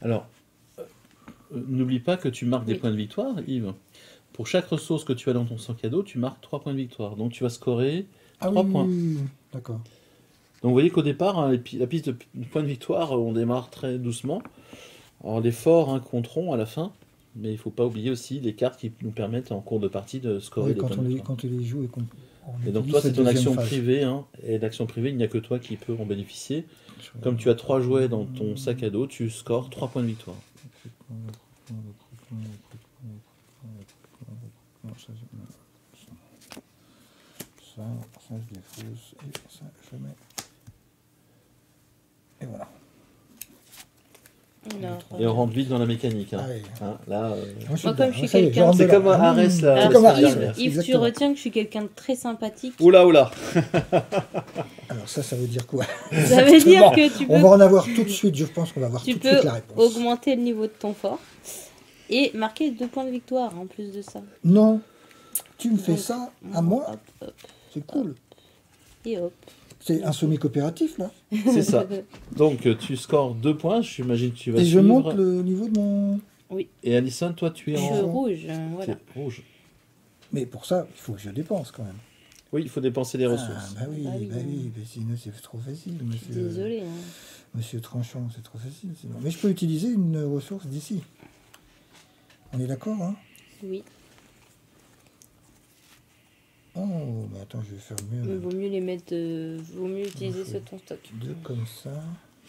Alors, n'oublie pas que tu marques des Oui. points de victoire, Yves. Pour chaque ressource que tu as dans ton sac à dos, tu marques 3 points de victoire. Donc tu vas scorer Ah 3 oui, points. oui, oui, d'accord. Donc vous voyez qu'au départ, hein, la piste de points de victoire, on démarre très doucement. Alors les forts hein, compteront à la fin, mais il ne faut pas oublier aussi les cartes qui nous permettent en cours de partie de scorer Oui, des points de victoire. quand on les joue et qu'on Et donc utilise toi, cette c'est ton deuxième action phase. privée, hein, et l'action privée, il n'y a que toi qui peux en bénéficier. Comme tu as 3 jouets dans ton sac à dos, tu scores 3 points de victoire. Ça, je défausse, et ça, je mets. Et voilà. Alors, Et on rentre vite dans la mécanique. Hein. Ah oui. Hein, là, Moi, je Moi, dedans. comme je suis Ça y est, quelqu'un- rentre C'est dedans. comme Arès, là, C'est la comme semaine Arès, dernière. c'est Yves, tu exactement. retiens que je suis quelqu'un de très sympathique. Oula, oula. Alors ça veut dire quoi? Ça veut dire Bon, que tu On peux, va en avoir tout de suite, je pense qu'on va avoir tu tout de suite peux la réponse. augmenter le niveau de ton fort et marquer 2 points de victoire en plus de ça. Non, tu me fais Donc, ça à moi, Hop, hop, c'est cool. et hop. C'est un semi-coopératif là. C'est ça. Donc tu scores 2 points, j'imagine que tu vas Et je suivre. monte le niveau de mon... Et Alison, toi tu es Je suis en rouge, voilà. T'es rouge. Mais pour ça, il faut que je dépense quand même. Oui, il faut dépenser les Ah, ressources. bah oui, Bah oui. bah oui, mais sinon c'est trop facile, monsieur. Désolée. Hein. Monsieur Tranchant, c'est trop facile sinon. Mais je peux utiliser une ressource d'ici. On est d'accord, hein? Oui, Oh, mais attends, je vais faire mieux. mais là. vaut mieux les mettre. Vaut mieux utiliser ce ton stock. Deux comme ça,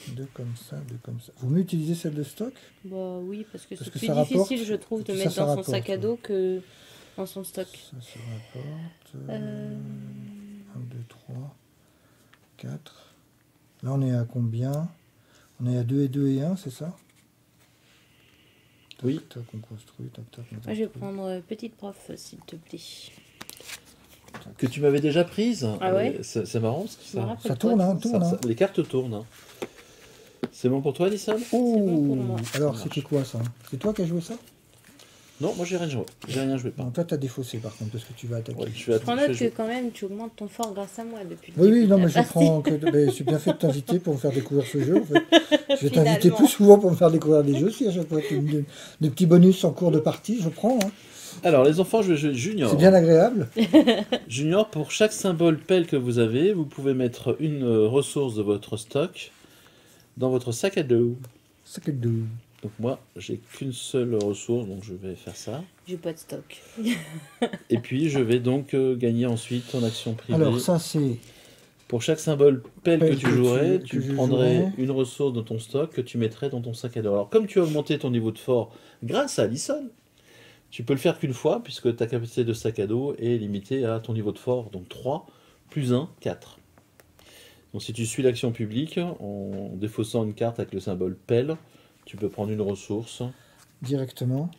deux comme ça, deux comme ça. Vaut mieux utiliser celle de stock? Bah oui, parce que Parce c'est que plus ça rapporte, difficile, je trouve, de ça, mettre ça dans son rapporte, sac à ouais. dos que dans son stock. Ça se rapporte. 1, Euh, 2, 3, 4. Là, on est à combien? On est à 2 et 2 et 1, c'est ça? Oui. Tac, on construit, tac, tac, on Moi, je vais construit. prendre petite prof, s'il te plaît. Que tu m'avais déjà prise. Ah ouais C'est marrant parce que Je me ça, rappelle Ça pas tourne, de hein, ça. tourne. hein. les cartes tournent. Hein. C'est bon pour toi, Alison? Oh, bon pour moi. alors Ça c'était quoi ça? C'est toi qui as joué ça? Non, moi j'ai rien joué. J'ai rien joué. Non, toi t'as défaussé par contre parce que tu vas attaquer. Ouais, je suis à- Prends je note fais que quand même, tu augmentes ton fort grâce à moi depuis le Oui, début oui, de non, la mais je partie. prends que. Ben, j'ai bien fait de t'inviter pour me faire découvrir ce jeu. En fait. Je vais t'inviter Finalement. plus souvent pour me faire découvrir des jeux. Si à chaque fois qu'il y a des petits bonus en cours de partie, je prends. Hein. Alors, les enfants, je vais jouer Junior. C'est bien agréable. Junior, pour chaque symbole pelle que vous avez, vous pouvez mettre une ressource de votre stock dans votre sac à dos. Ça que de. Donc moi, j'ai qu'une seule ressource, donc je vais faire ça. J'ai pas de stock. Et puis, je vais donc gagner ensuite en action privée. Alors ça c'est. Pour chaque symbole pelle que Pelle tu que jouerais, que tu je prendrais jouerais. une ressource de ton stock que tu mettrais dans ton sac à dos. Alors, comme tu as augmenté ton niveau de fort grâce à Alison, tu peux le faire qu'une fois, puisque ta capacité de sac à dos est limitée à ton niveau de fort, donc 3, plus 1, 4. Donc si tu suis l'action publique, en défaussant une carte avec le symbole pelle, tu peux prendre une ressource Directement.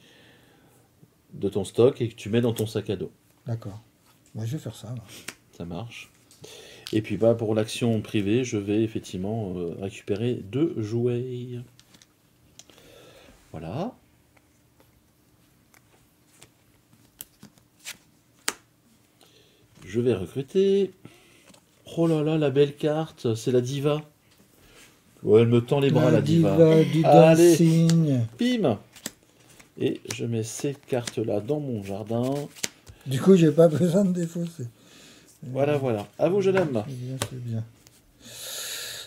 de ton stock et que tu mets dans ton sac à dos. D'accord. Moi je vais faire ça. Là. Ça marche. Et puis bah, pour l'action privée, je vais effectivement récupérer 2 jouets. Voilà. Je vais recruter. Oh là là, la belle carte, c'est la diva. Oh, elle me tend les bras, la diva. du Allez. dancing. Bim. Et je mets ces cartes-là dans mon jardin. Du coup j'ai pas besoin de défausser. Voilà, voilà. À vous, jeune homme. C'est bien, c'est bien.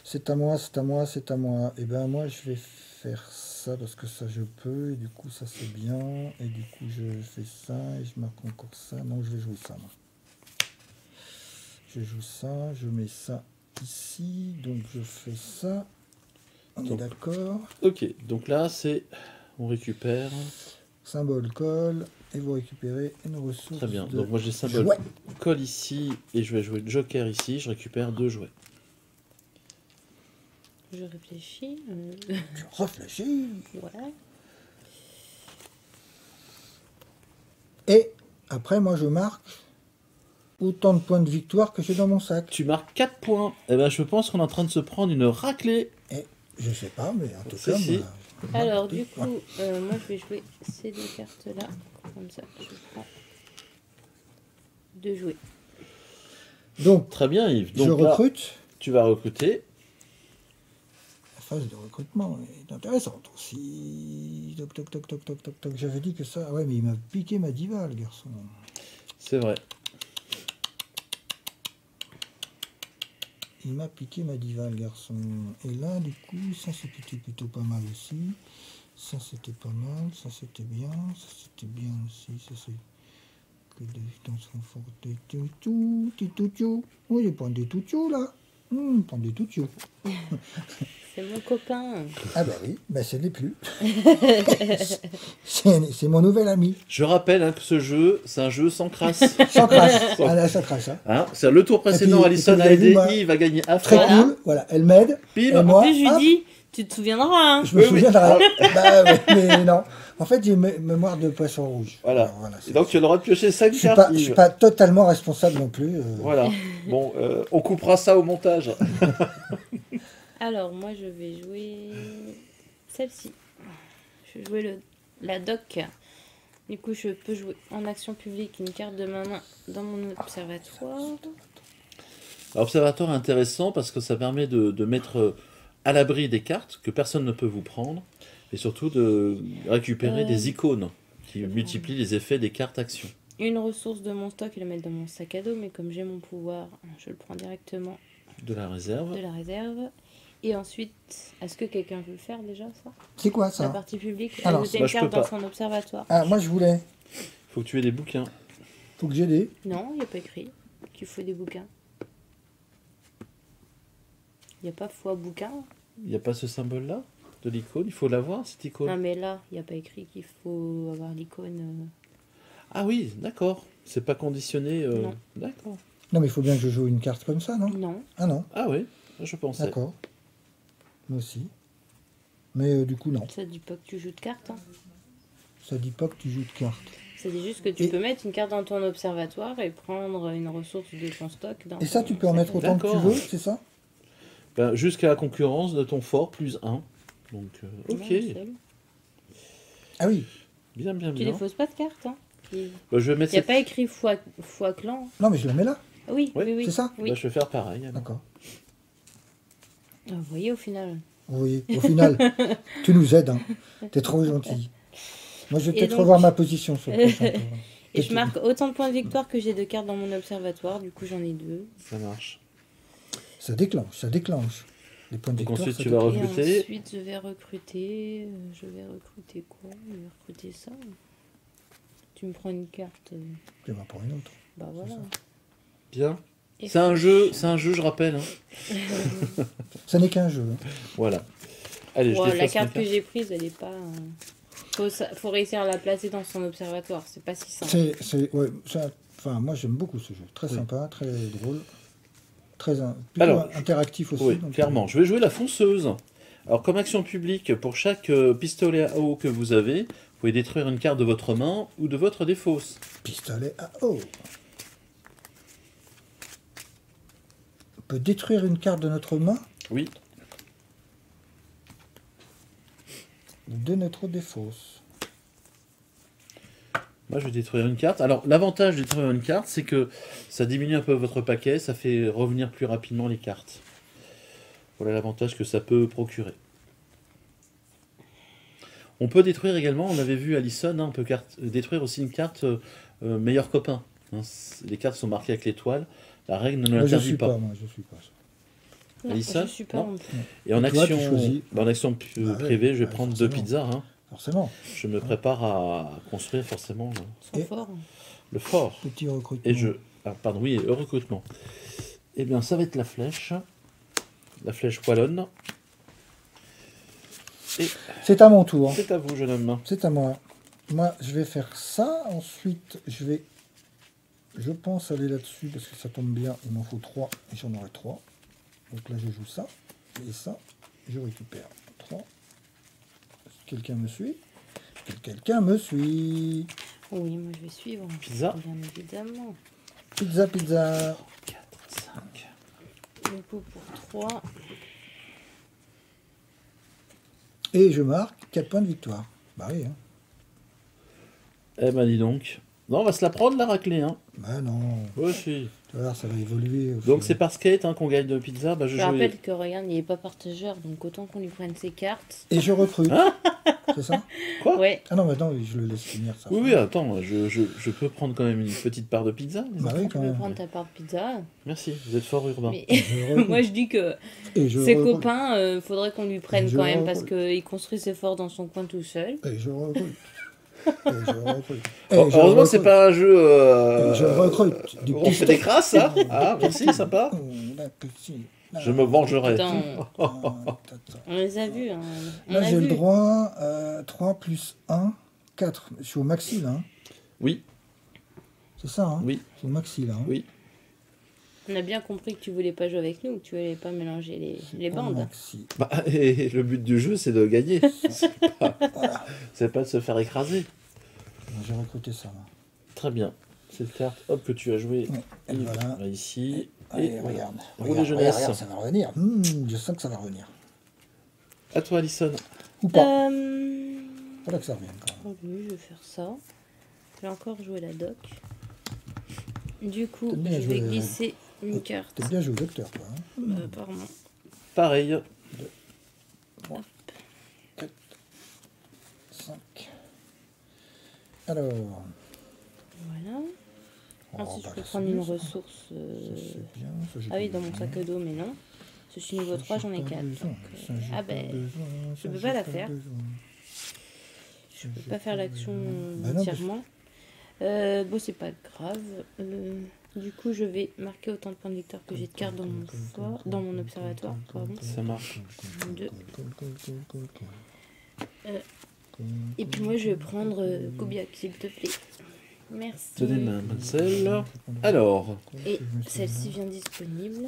C'est à moi, c'est à moi, c'est à moi. Et ben moi je vais faire ça parce que ça je peux et du coup ça c'est bien et du coup je fais ça et je marque encore ça. Non, je vais jouer ça. Moi. Je joue ça, je mets ça ici, donc je fais ça. On est Donc. d'accord. Ok, donc là, c'est... On récupère. Symbole colle et vous récupérez une ressource. Très bien. de Donc moi, j'ai symbole jouet. colle ici et je vais jouer joker ici. Je récupère 2 jouets. Je réfléchis. Tu réfléchis. Voilà. Et après moi je marque autant de points de victoire que j'ai dans mon sac. Tu marques 4 points. Eh ben, je pense qu'on est en train de se prendre une raclée. Et je sais pas, mais en tout Si, cas, si. moi, Alors, du coup, moi je vais jouer ces 2 cartes-là. Comme ça, je prends 2 jouets. Donc, Très bien, Yves. je Donc là, recrute. tu vas recruter. La phase de recrutement est intéressante aussi. Toc, toc, toc, toc, toc, toc, toc. J'avais dit que ça... Ouais, mais il m'a piqué ma diva, le garçon. C'est vrai. Il m'a piqué ma diva, le garçon. Et là, du coup, ça c'était plutôt pas mal aussi. Ça c'était pas mal, ça c'était bien, ça c'était bien aussi. Ça c'est que des dans son fort des toutous, des toutous. Oui, il prend des toutous là. Prend des toutous. C'est mon copain. Ah bah oui, bah ce n'est plus. C'est mon nouvel ami. Je rappelle que ce jeu, c'est un jeu sans crasse. Sans crasse. Ah là, sans crasse. Hein. Hein, c'est le tour précédent, puis, Alison vous a avez vu, aidé, moi, Yves va gagner à Très fond. Voilà. cool. Voilà, elle m'aide. Bim. Et En moi, plus, je hop, lui dis, tu te souviendras. Hein. je me Oui, oui. souviendrai. Bah oui, mais non. En fait, j'ai une mémoire de poisson rouge. Voilà. Alors, voilà, Et c'est- donc tu as le droit de piocher 5 je suis cartes, pas, je Yves. suis pas totalement responsable non plus. Voilà. Bon, on coupera ça au montage. Alors, moi, je vais jouer celle-ci. Je vais jouer la doc. Du coup, je peux jouer en action publique une carte de ma main dans mon observatoire. L'observatoire est intéressant parce que ça permet de mettre à l'abri des cartes que personne ne peut vous prendre et surtout de récupérer des icônes qui multiplient les effets des cartes actions. Une ressource de mon stock et la mettre dans mon sac à dos, mais comme j'ai mon pouvoir, je le prends directement De la réserve. de la réserve. Et ensuite, est-ce que quelqu'un veut le faire déjà, ça? C'est quoi La ça? partie publique, Alors, ajouter bah, une je carte peux dans pas. son observatoire. Ah, moi je voulais. Faut que tu aies des bouquins. Faut que j'ai des. Non, il n'y a pas écrit qu'il faut des bouquins. Il n'y a pas foi bouquin. Il n'y a pas ce symbole-là de l'icône. Il faut l'avoir, cette icône. Non, mais là, il n'y a pas écrit qu'il faut avoir l'icône. Ah oui, d'accord. C'est pas conditionné. Non. D'accord. Non, mais il faut bien que je joue une carte comme ça, non? Non. Ah non, Ah oui, je pensais. d'accord. Moi aussi. Mais du coup, non. Ça dit pas que tu joues de cartes. Hein. Ça dit pas que tu joues de cartes. Ça dit juste que tu Et- peux mettre une carte dans ton observatoire et prendre une ressource de ton stock. Dans Et ça, ton tu peux en sac mettre à dos. autant que tu D'accord. veux, c'est ça? Ben, jusqu'à la concurrence de ton fort plus 1. Donc, ok. Non, seul. Ah oui. Bien, bien, Tu bien. défausses pas de cartes. Hein. Il Ben, je vais mettre n'y a cette... pas écrit foi clan. Non, mais je la mets là. Oui, Oui, oui, oui. c'est ça Oui. Ben, je vais faire pareil. alors. D'accord. Ah, vous voyez, au final. Oui, au final, tu nous aides. Hein. T'es trop gentil. Moi, je vais Et peut-être donc- revoir ma position sur le prochain tour. Et je marque autant de points de victoire que j'ai de cartes dans mon observatoire. Du coup, j'en ai 2. Ça marche. Ça déclenche, ça déclenche. Les points de Donc victoire, ensuite, ça tu vas déclenche. Et recruter. ensuite, je vais recruter. Je vais recruter quoi? Je vais recruter ça. Tu me prends une carte. Je vais en prendre une autre. Bah voilà. Bien. Et C'est un jeu, je rappelle. Hein. Ça n'est qu'un jeu. Hein. Voilà. Allez, je Ouais, la défausse carte mes que j'ai prise, elle est pas. Faut réussir à la placer dans son observatoire. C'est pas si simple. Ouais, enfin, moi, j'aime beaucoup ce jeu. Très Oui. sympa, très drôle. Plutôt Alors, interactif aussi. Oui, donc, clairement. Je vais jouer la fonceuse. Alors, comme action publique, pour chaque pistolet à eau que vous avez, vous pouvez détruire une carte de votre main ou de votre défausse. Pistolet à eau. On peut détruire une carte de notre main Oui. ou de notre défausse. Moi, je vais détruire une carte. Alors, l'avantage de détruire une carte, c'est que ça diminue un peu votre paquet, ça fait revenir plus rapidement les cartes. Voilà l'avantage que ça peut procurer. On peut détruire également, on avait vu Alison, hein, on peut détruire aussi une carte meilleur copain. Hein, les cartes sont marquées avec l'étoile. La règle ne Moi, je l'interdit suis pas. pas, moi, je suis pas ça. Non, Alissa, je suis pas non non plus. Et en Et toi, tu action, choisis. en action Bah ouais, privée, je vais ouais, prendre 2 forcément. pizzas. Hein. Forcément. Je me prépare à construire forcément Ils Et- sont forts. le fort. Petit recrutement. Et je... Ah, pardon, oui, le recrutement. Eh bien, ça va être la flèche. La flèche wallonne. Et C'est à mon tour. c'est à vous, jeune homme. C'est à moi. Moi, je vais faire ça. Ensuite, je pense aller là-dessus parce que ça tombe bien. Il m'en faut 3 et j'en aurai 3. Donc là, je joue ça. Et ça, je récupère 3. Quelqu'un me suit? Quelqu'un me suit. Oui, moi je vais suivre. Pizza. Bien évidemment. Pizza, pizza. 4, 5. Du coup, pour 3. Et je marque 4 points de victoire. Bah oui, hein. Eh ben, dis donc. Non, on va se la prendre, la raclée, hein. Bah non. Ouais, si. Tu vas voir, ça va évoluer. Donc c'est par skate hein, qu'on gagne de pizza. Bah, Je rappelle que regarde, il n'est pas partageur, donc autant qu'on lui prenne ses cartes. Et je recrute. Hein? C'est ça? Quoi? Ouais. Ah non, mais attends, je le laisse finir ça. Oui, oui, attends, je peux prendre quand même une petite part de pizza. Bah oui, Tu quand peux même. prendre ta part de pizza. Merci, vous êtes fort urbain. Mais Je recrute. moi, je dis que Et je ses recrute. copains, faudrait qu'on lui prenne Je quand même parce recrute. qu'il construit ses forts dans son coin tout seul. Et je recrute. Et je recrute. Et Oh, je heureusement, c'est recrute. pas un jeu. Et je recrute. Du On fait des crasses, hein? Ah, merci, sympa. Je me vengerai. Attends, Attends. on les a vus. Hein. On Là, a j'ai vu. le droit 3 plus 1, 4. Je suis au maxi, là. Hein. Oui, C'est ça, hein? oui, C'est au maxi, là. Hein. oui. On a bien compris que tu voulais pas jouer avec nous, que tu voulais pas mélanger les Au bandes. maxi. Bah, et le but du jeu, c'est de gagner. Voilà. C'est pas de se faire écraser. J'ai recruté ça, là. Très bien. Cette carte, hop, que tu as jouée. Ouais, et il voilà. va ici. Allez, Et regarde. Rouler Regarde, jeunesse. regarde, ça va revenir. Je sens que ça va revenir. À toi, Alison. Ou pas. Euh... Voilà que ça revienne, quand même. oh oui, je vais faire ça. Je vais encore jouer la doc. Du coup, T'aimes bien je vais jouer, glisser une carte. T'aimes bien jouer au docteur, toi. Hein? Apparemment. Pareil. 5. Alors. Voilà. Oh, Ensuite, bah, je peux c'est prendre bien, une ça. ressource. Ça, c'est bien. Ça, j'ai Ah oui, pas dans mon besoin. sac à dos, mais non. Je suis niveau 3, j'en ai 4. Ah ben, je peux pas la faire. Je peux pas faire l'action entièrement. Bon, c'est pas grave. Du coup, je vais marquer autant de points de victoire que j'ai de cartes dans mon fort, dans mon observatoire. Pardon. Ça marche. 2. Et puis moi, je vais prendre Koubiak, s'il te plaît. Merci. Tenez, mademoiselle. Alors, Et celle-ci vient disponible.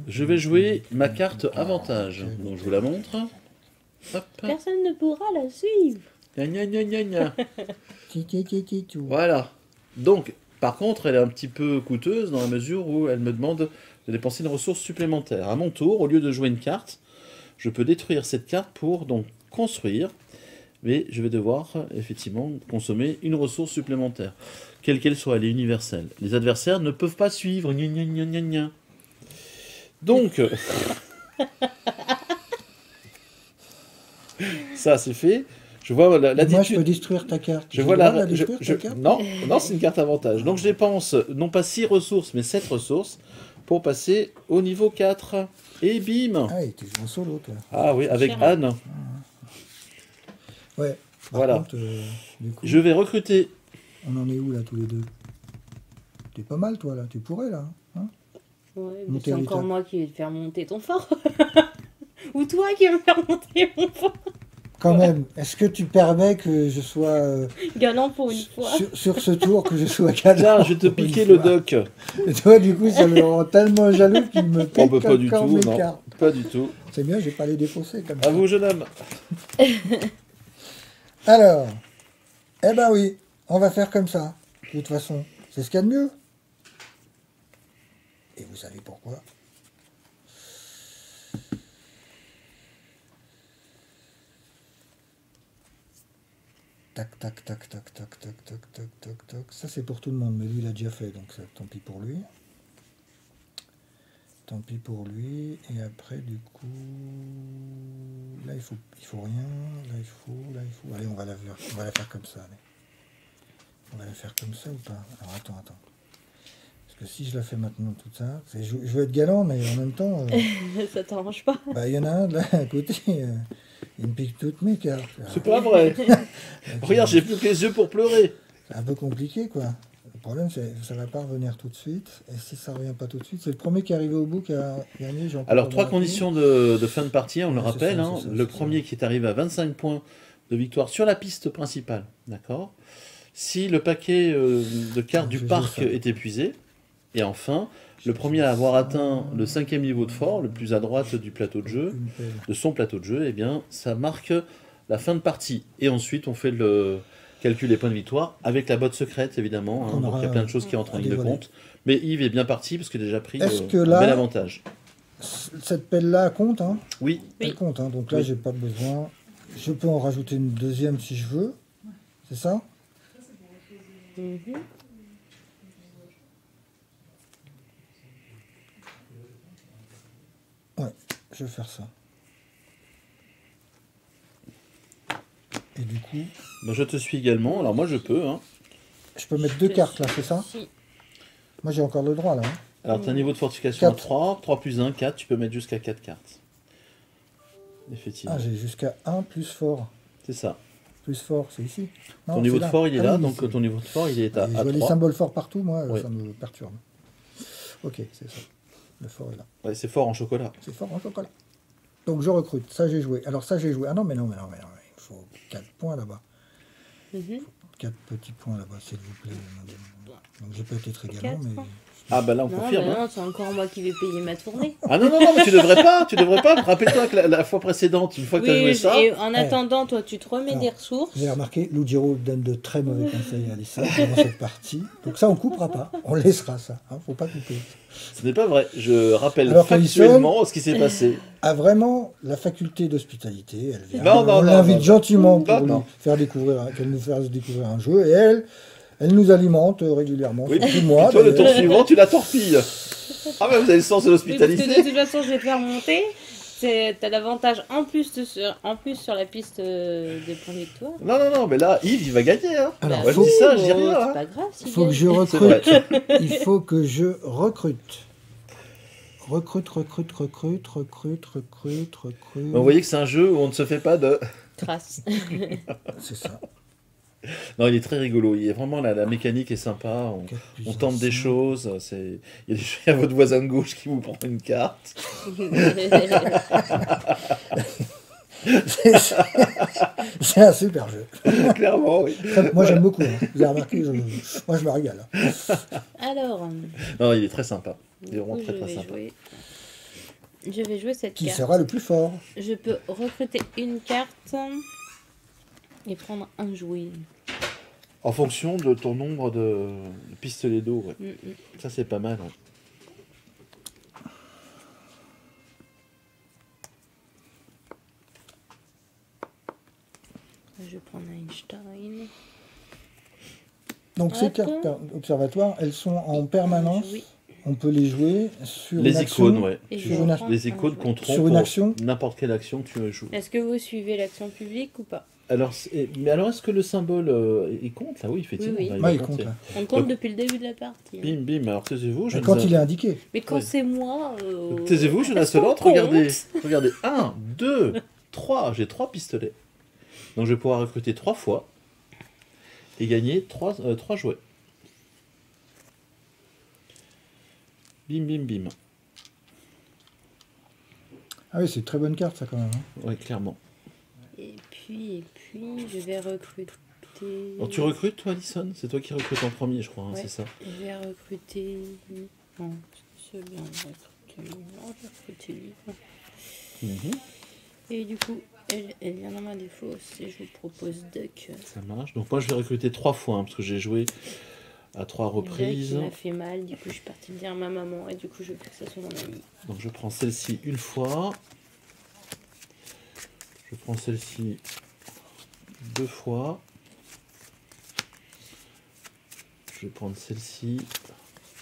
je vais jouer ma carte avantage. Donc, je vous la montre. Hop. Personne ne pourra la suivre. Gna, gna, gna, gna, gna. Tout. Voilà. Donc, par contre, elle est un petit peu coûteuse dans la mesure où elle me demande de dépenser une ressource supplémentaire. À mon tour, au lieu de jouer une carte, je peux détruire cette carte pour donc construire, mais je vais devoir effectivement consommer une ressource supplémentaire, quelle qu'elle soit, elle est universelle. Les adversaires ne peuvent pas suivre. Gna, gna, gna, gna, gna. Donc, ça c'est fait. Je vois Moi, je l'attitude. peux détruire ta carte. Je J'ai vois le droit de la. détruire, ta carte Non, non, c'est une carte avantage. Donc je dépense non pas 6 ressources, mais 7 ressources pour passer au niveau 4. Et bim! Ah, et tu joues en solo, toi. Ah oui, avec cher. Anne. Ouais. Par Voilà. contre, du coup, Je vais recruter. on en est où, là, tous les deux? T'es pas mal, toi, là. Tu pourrais, là. Hein? Ouais, mais Monter c'est à encore l'étape. moi qui vais te faire monter ton fort. Ou toi qui vas me faire monter mon fort. Quand même, est-ce que tu permets que je sois Galant pour une fois. sur ce tour, que je sois galant? Tiens, je vais te piquer le doc. Et toi, du coup, ça me rend tellement jaloux qu'il me pique Oh, bah, pas du encore tout, mes non. cartes. Pas du tout. C'est bien, je vais pas les défoncer comme À ça. vous, jeune homme. Alors, eh ben oui, on va faire comme ça. De toute façon, c'est ce qu'il y a de mieux. Et vous savez pourquoi? Tac, tac, tac, tac, tac, tac, tac, tac, tac, tac. Ça, c'est pour tout le monde, mais lui, il a déjà fait, donc ça, tant pis pour lui. Tant pis pour lui. Et après, du coup, là, il faut rien. Là, il faut. Allez, on va la faire comme ça. Allez. On va la faire comme ça ou pas? Alors, attends. Parce que si je la fais maintenant, tout ça, je veux être galant, mais en même temps, Ça t'arrange pas. bah, il y en a un là, à côté, il me pique toutes mes cartes. C'est pas vrai. Regarde, j'ai plus que les yeux pour pleurer. C'est un peu compliqué, quoi. Le problème, c'est que ça va pas revenir tout de suite. Et si ça revient pas tout de suite, c'est le premier qui est arrivé au bout qui a gagné. Alors, 3 conditions de fin de partie, on le Ouais, c'est rappelle. ça, Hein. c'est ça, Le c'est premier qui est arrivé à 25 points de victoire sur la piste principale. D'accord. Si le paquet de cartes du Je parc joue ça. est épuisé. Et enfin, le premier à avoir atteint le 5e niveau de fort, le plus à droite du plateau de jeu, Une pelle. de son plateau de jeu, eh bien, ça marque la fin de partie. Et ensuite, on fait le calcul des points de victoire avec la botte secrète, évidemment. Hein. On Donc, il y a aura plein de choses qui entrent en à ligne de dévoiler. compte. Mais Yves est bien parti parce qu'il a déjà pris Est-ce que un là- bel avantage. Cette pelle-là compte, hein? Oui, Elle compte, hein. Donc là, Oui. j'ai pas besoin. Je peux en rajouter une deuxième si je veux. C'est ça? Mhm. je vais faire ça. Et du coup, Ben, je te suis également. Alors moi, je peux. Hein. je peux mettre 2 cartes là, c'est ça? Si. Moi j'ai encore le droit là. Hein. Alors, tu as un niveau de fortification à 4. 3. 3 plus 1, 4. Tu peux mettre jusqu'à 4 cartes. Effectivement. Ah, j'ai jusqu'à 1 plus fort. C'est ça. Plus fort, c'est ici. Non, Ton niveau c'est de là. fort, il est Ah là. oui, Donc, c'est- ton niveau de fort, il est à Je vois les 3. symboles forts partout, moi, Ouais. ça me perturbe. Ok, c'est ça. Le fort est là. Ouais, c'est fort en chocolat. C'est fort en chocolat. Donc je recrute, ça j'ai joué. Alors ça j'ai joué. Ah non, mais non, il faut 4 points là-bas. Mhm. 4 petits points là-bas, s'il vous plaît. Donc j'ai peut-être également, 4 mais... points. Ah, bah là, on Non, confirme. bah hein. non, c'est encore moi qui vais payer ma tournée. Ah non, non, non, mais tu devrais pas. Tu devrais pas. Rappelle-toi que la fois précédente, une fois que tu as joué ça. et en attendant, toi, tu te remets Alors, des ressources. Vous avez remarqué, Lugiro donne de très mauvais conseils à Alissa dans cette partie. Donc ça, on coupera pas. On laissera ça. Hein, faut pas couper. Ce n'est pas vrai. Je rappelle Alors factuellement ce qui s'est passé. A vraiment la faculté d'hospitalité. Elle vient. Non, non, on non, l'invite non. gentiment pour Non, non. lui faire découvrir, qu'elle nous fasse découvrir un jeu. Et elle nous alimente régulièrement. Oui, Tout le mois. Toi, le tour d'ailleurs. suivant, tu la torpilles. Ah, mais vous avez le sens de Oui, parce que de l'hospitalité. toute façon, je vais te faire monter. T'as l'avantage en plus sur la piste des points de victoire. Non, non, non, mais là, Yves, il va gagner. Hein. Alors, Moi, je faut- dis ça, je dis bon, rien. C'est Hein. pas grave. Il s'il faut que gagne. je C'est vrai. recrute. Il faut que je recrute. Recrute. Mais vous voyez que c'est un jeu où on ne se fait pas de. Trace. C'est ça. Non, il est très rigolo. Il est vraiment la mécanique est sympa. On, 4 plus on un, tente des 5. choses. Il y a votre voisin de gauche qui vous prend une carte. C'est un super jeu. Clairement, oui. Moi j'aime beaucoup. Hein. Vous avez remarqué, moi je me régale. Alors, Non, il est très sympa. Il est du vraiment coup, très très sympa. Je vais jouer cette Qui carte. sera le plus fort? Je peux recruter une carte et prendre un jouet. En fonction de ton nombre de pistolets d'eau, ouais. Mm, mm. Ça c'est pas mal. Ouais. Je vais prendre Einstein. Donc ces Hop. cartes observatoires, elles sont en permanence. Oui. On peut les jouer sur Les une action. icônes, ouais. Et Sur je une reprends Les un icônes jouet. qu'on trompe Sur une pour action n'importe quelle action que tu joues. Est-ce que vous suivez l'action publique ou pas? Alors, mais alors est-ce que le symbole il compte là? Oui, effectivement. Oui, oui. là, Ouais, va il compter. compte là. On compte depuis le début de la partie. Bim, bim. Alors taisez-vous. Mais quand il est indiqué. Mais quand Oui. c'est moi... Taisez-vous, je est-ce qu'on Lancelot. compte Regardez. Regardez. 1, 2, 3. J'ai 3 pistolets. Donc je vais pouvoir recruter 3 fois et gagner 3 jouets. Bim, bim, bim. Ah oui, c'est une très bonne carte ça quand même. Hein. Oui, clairement. Et puis, je vais recruter... Alors, tu recrutes toi, Alison? C'est toi qui recrutes en premier, je crois, hein, Ouais. c'est ça? Je vais recruter... Non, c'est bien. Je vais recruter lui. Non, je vais recruter lui. Mhm. Et du coup, elle vient dans ma défausse et je vous propose Duck. Ça marche. Donc moi je vais recruter 3 fois, hein, parce que j'ai joué à 3 reprises. Duck, il m'a fait mal, du coup je suis partie dire à ma maman et du coup je veux que ça soit mon ami. Donc je prends celle-ci une fois. Je prends celle-ci 2 fois. Je vais prendre celle-ci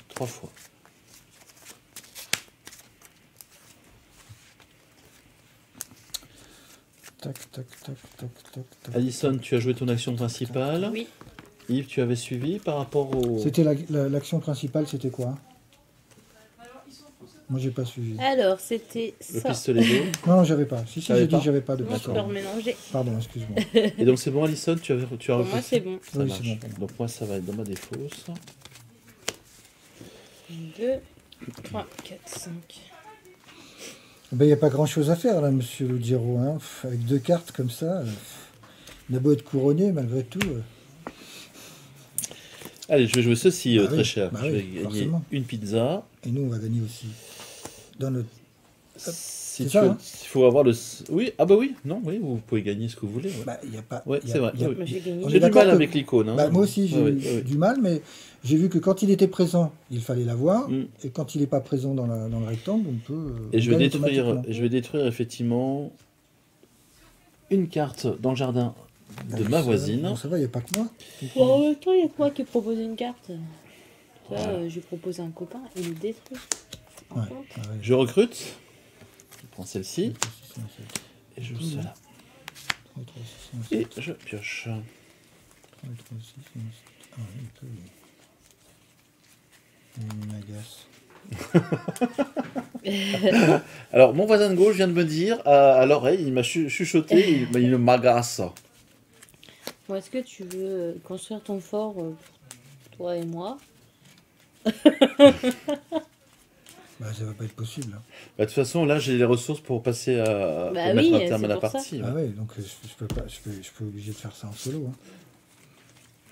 3 fois. Tac. Alison, tu as joué ton action principale. Oui, Yves, tu avais suivi par rapport au... C'était l'action principale, c'était quoi? Moi j'ai pas suivi. alors c'était le ça. pistolet d'eau. Non, j'avais pas. Si, T'avais j'ai dit pas que j'avais pas de Moi je peux d'accord. remélanger. Pardon, excuse-moi. Et donc c'est bon, Alison, tu as Pour recruté. moi c'est bon. Ça Oui, marche. c'est bon pour moi. Donc moi ça va être dans ma défausse. 2, 3, 4, 5. Ben, il n'y a pas grand chose à faire là, monsieur Lugiro. Hein. Avec 2 cartes comme ça, il a beau être couronné malgré tout. Allez, je vais jouer ceci, Bah très oui, cher. bah je vais oui, gagner forcément. une pizza. Et nous, on va gagner aussi. Dans notre... Si C'est tu ça, veux- hein. il faut avoir le... Oui, ah bah oui, non, oui, vous pouvez gagner ce que vous voulez. Ouais. Bah, il y a pas... Ouais, il y a- c'est vrai, il y a- oui. Moi j'ai gagné. On est J'ai du d'accord mal que- avec l'icône. Hein. Bah, moi aussi, j'ai Ouais, eu ouais, ouais. du mal, mais j'ai vu que quand il était présent, il fallait l'avoir. Mm. Et quand il n'est pas présent dans le rectangle, on peut... Et je on vais gagne détruire, automatiquement. je vais détruire effectivement une carte dans le jardin de Bon, ma ça- voisine. bon, ça va, il n'y a pas que moi. Bon, en même temps, il y a que moi qui propose une carte. Ça, je lui propose un copain et il le détruit. En Ouais, compte. ouais. Je recrute. Je prends celle-ci. 3, 6, 5, 7. Et je mets celle-là. 3, 3, 6, 5, 7. Et je pioche. 3, 3, 6, 5, 7. Ah oui, il peut. Il m'agace. Alors, mon voisin de gauche vient de me dire à l'oreille, il m'a chuchoté, il m'agace. Bon, est-ce que tu veux construire ton fort, toi et moi? Bah, ça va pas être possible. Hein. Bah, de toute façon, là, j'ai les ressources pour passer à Bah pour oui, mettre un terme c'est à la pour ça. partie. Ah Ouais. ouais, donc je peux pas, je peux obligé de faire ça en solo.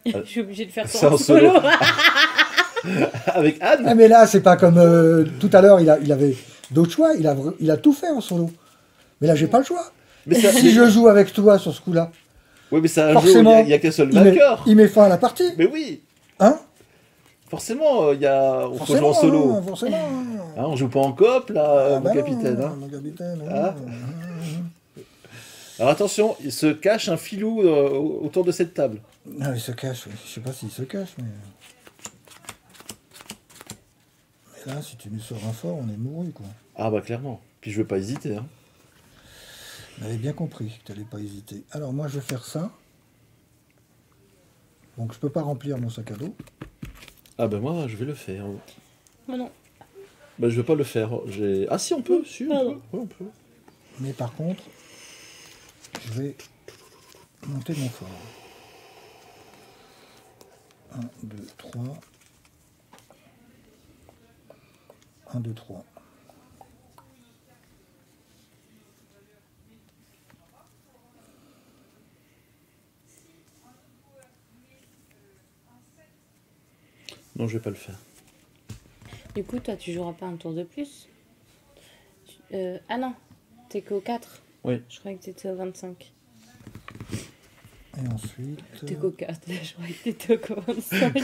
Hein. Je suis obligée de faire Ça ça en en solo. solo. Avec Anne. Ah mais là, c'est pas comme tout à l'heure, il avait d'autres choix, il a tout fait en solo. Mais là, j'ai pas le choix. Mais ça, Si je joue avec toi sur ce coup-là, oui, mais c'est un jeu où forcément, il n'y a qu'un seul il met, vainqueur. il met fin à la partie. Mais oui, Hein? forcément, on peut jouer en Forcément, solo. hein, forcément. Hein, on joue pas en coop, là, Ah mon bah non, capitaine. Hein. mon capitaine, Ah. hein. Alors attention, il se cache un filou autour de cette table. Ah, il se cache, oui. Je sais pas s'il se cache, mais là, si tu nous sors un fort, on est mouru, quoi. Ah bah clairement. Puis je veux pas hésiter. Hein. On avait bien compris que tu n'allais pas hésiter. Alors moi je vais faire ça. Donc je peux pas remplir mon sac à dos. Ah bah moi, je vais le faire. Oh non. Bah je vais pas le faire. Ah si, on peut. Si, on Pardon. peut. Ouais, on peut. Mais par contre, je vais monter mon fort. 1, 2, 3. 1, 2, 3. Non, je vais pas le faire. Du coup, toi, tu joueras pas un tour de plus? Ah non, t'es qu'au 4. Oui. Je croyais que t'étais au 25. Et ensuite... T'es qu'au 4, là, je croyais que t'étais au 25.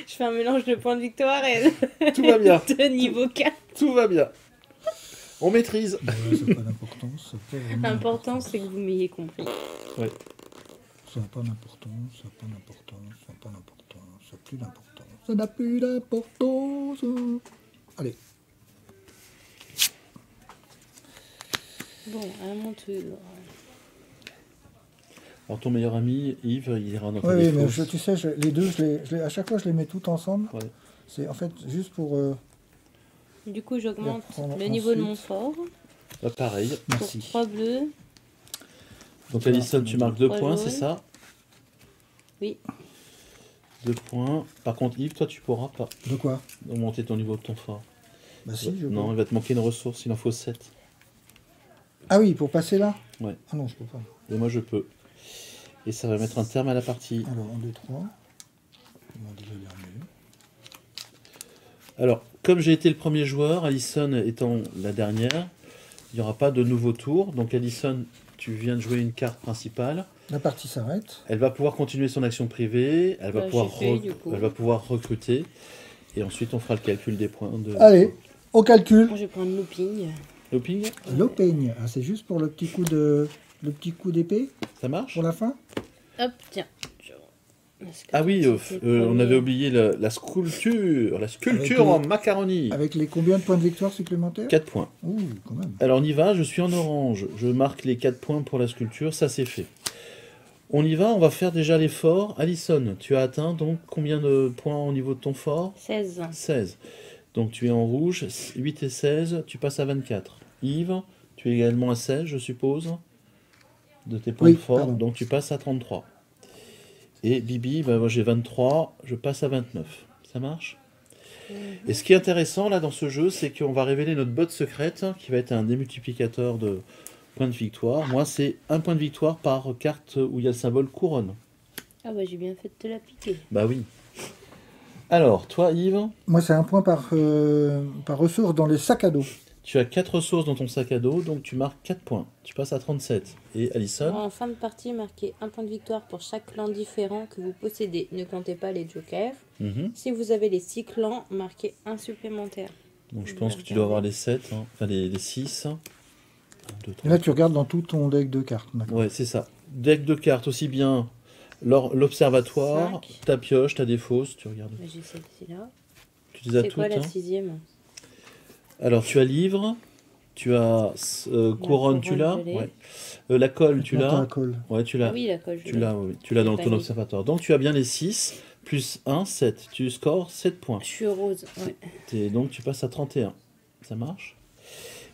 Je fais un mélange de points de victoire et Tout va bien. de niveau 4. Tout va bien. On maîtrise. ça n'a pas d'importance. ça n'a pas vraiment L'important, d'importance. c'est que vous m'ayez compris. Ouais. Ça n'a pas d'importance, ça n'a pas d'importance, ça n'a pas d'importance, ça n'a plus d'importance. Ça n'a plus d'importance. Allez. Bon, à mon tour. Alors ton meilleur ami, Yves, il ira dans ta Oui, mais défausse. tu sais, les deux, à chaque fois, je les mets toutes ensemble. Ouais. C'est en fait juste pour... Du coup, j'augmente Et reprendre le niveau de mon ensuite. fort. Bah, pareil. Pour merci. 3 bleus. Donc Alison, tu marques 2 3 points, jaunes. c'est ça? Oui. 2 points. Par contre, Yves, toi, tu pourras pas De quoi? augmenter ton niveau de ton fort. Bah si, je Non, peux. il va te manquer une ressource, il en faut 7. Ah oui, pour passer là? Ouais. Ah non, je peux pas. Et moi, je peux. Et ça va mettre un terme à la partie. Alors, 1, 2, 3. On va déjà les remettre. Alors, comme j'ai été le premier joueur, Alison étant la dernière, il n'y aura pas de nouveau tour. Donc Alison, tu viens de jouer une carte principale. La partie s'arrête. Elle va pouvoir continuer son action privée, elle va, Bah, pouvoir, j'ai fait, du coup. elle va pouvoir recruter. Et ensuite, on fera le calcul des points de Allez, au calcul. Moi, je vais prendre looping. looping. L'opeigne. Ah, c'est juste pour le petit coup d'épée Ça marche? pour la fin? Hop, tiens. Est-ce que Ah oui, c'était on premier avait oublié la sculpture. La sculpture Avec en les- macaroni. Avec les combien de points de victoire supplémentaires? 4 points. Ouh, quand même. Alors on y va, je suis en orange. Je marque les 4 points pour la sculpture, ça c'est fait. On y va, on va faire déjà l'effort. Alison, tu as atteint donc combien de points au niveau de ton fort? 16. 16. Donc tu es en rouge, 8 et 16, tu passes à 24. Yves, tu es également à 16, je suppose, de tes points Oui, de fort, pardon. donc tu passes à 33. Et Bibi, bah, moi j'ai 23, je passe à 29. Ça marche? Et ce qui est intéressant là dans ce jeu, c'est qu'on va révéler notre botte secrète, qui va être un démultiplicateur de points de victoire. Moi, c'est un point de victoire par carte où il y a le symbole couronne. Ah bah j'ai bien fait de te la piquer. Bah oui. Alors, toi Yves, Moi, c'est un point par ressource dans les sacs à dos. tu as 4 ressources dans ton sac à dos, donc tu marques 4 points. Tu passes à 37. Et Alison, En fin de partie, marquez un point de victoire pour chaque clan différent que vous possédez. Ne comptez pas les jokers. mhm. Si vous avez les 6 clans, marquez un supplémentaire. Donc je pense que tu dois avoir les 7, hein. Enfin les 6. 1, 2, Et 3. là, tu regardes dans tout ton deck de cartes. D'accord. Ouais, c'est ça. Deck de cartes, aussi bien l'observatoire, 5. ta pioche, ta défausse, tu regardes. Bah, j'ai celle-ci là. Tu les as C'est toutes. quoi la Hein. 6e? Alors tu as livre, Tu as couronne, tu l'as? couronne, je l'ai. Ouais. La colle, tu Maintenant, l'as? la colle. Ouais, tu Ah l'as. oui, la colle. Tu l'as, oui. Tu l'as dans J'ai ton pas mis. observatoire. Donc tu as bien les 6, plus 1, 7. Tu scores 7 points. Je suis rose. Ouais. Donc tu passes à 31. Ça marche?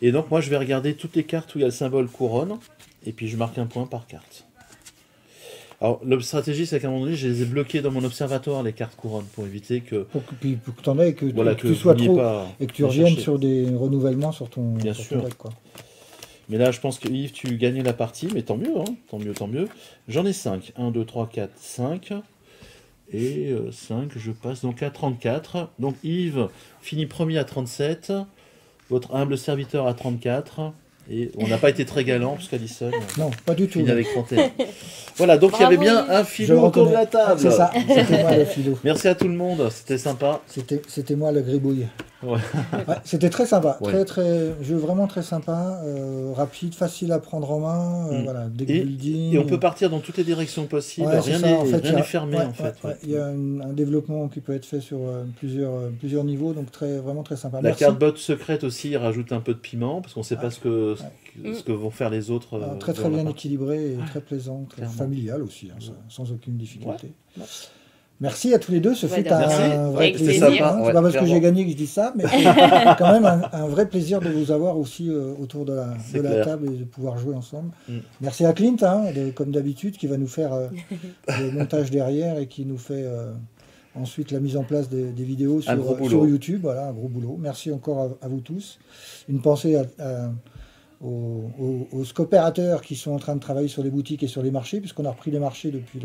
Et donc moi je vais regarder toutes les cartes où il y a le symbole couronne, et puis je marque un point par carte. Alors la stratégie c'est qu'à un moment donné je les ai bloquées dans mon observatoire, les cartes couronne, pour éviter que, Pour que tu en aies et que, voilà, que tu sois vous n'ayez trop. pas Et que tu à reviennes chercher. sur des renouvellements sur ton, Bien sur sûr. ton deck, quoi. Mais là je pense que Yves tu gagnais la partie, mais tant mieux, hein, tant mieux, tant mieux. J'en ai 5. 1, 2, 3, 4, 5. Et 5, je passe donc à 34. Donc Yves finit premier à 37. Votre humble serviteur à 34. Et on n'a pas été très galant, parce qu'Alison Non, pas du tout. finit avec 31. Voilà, donc il y avait Bravo, bien Yves. un Je philo le autour de reconnais. la table. C'est ça, c'était moi le philo. Merci à tout le monde, c'était sympa. C'était moi le gribouille. Ouais. Ouais, c'était très sympa, Ouais. jeu vraiment très sympa, rapide, facile à prendre en main, Mm. voilà, deck Et- building. Et on peut partir dans toutes les directions possibles, Ouais, c'est rien ça, n'est en fait, il y rien a- n'est fermé ouais, en fait. ouais, ouais. il y a un développement qui peut être fait sur plusieurs niveaux, donc vraiment très sympa. La Merci. carte bot secrète aussi rajoute un peu de piment, parce qu'on ne sait pas ce que vont faire les autres. Très dans la bien partie. équilibré et très plaisant, très Clairement. familial aussi, hein, sans aucune difficulté. Ouais. Merci à tous les deux, ce fut Merci. un vrai Avec plaisir. plaisir. Hein. Ouais, C'est pas parce que clairement. j'ai gagné que je dis ça, mais c'est quand même un vrai plaisir de vous avoir aussi autour de C'est la clair. table et de pouvoir jouer ensemble. Mm. Merci à Clint, hein, comme d'habitude, qui va nous faire le montage derrière et qui nous fait ensuite la mise en place des vidéos Un gros sur boulot. YouTube. Voilà, un gros boulot. Merci encore à vous tous. Une pensée aux coopérateurs qui sont en train de travailler sur les boutiques et sur les marchés, puisqu'on a repris les marchés depuis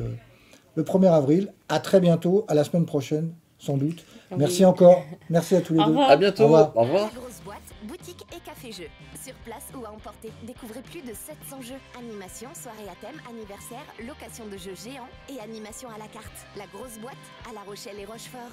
le 1er avril. À très bientôt, à la semaine prochaine, sans doute. Oui. Merci encore. Merci à tous les Au deux. revoir. À bientôt, Au revoir. au revoir. Grosse boîte, boutique et café-jeu. Sur place ou à emporter. Découvrez plus de 700 jeux. Animation, soirée à thème, anniversaire, location de jeux géants et animation à la carte. La grosse boîte à La Rochelle et Rochefort.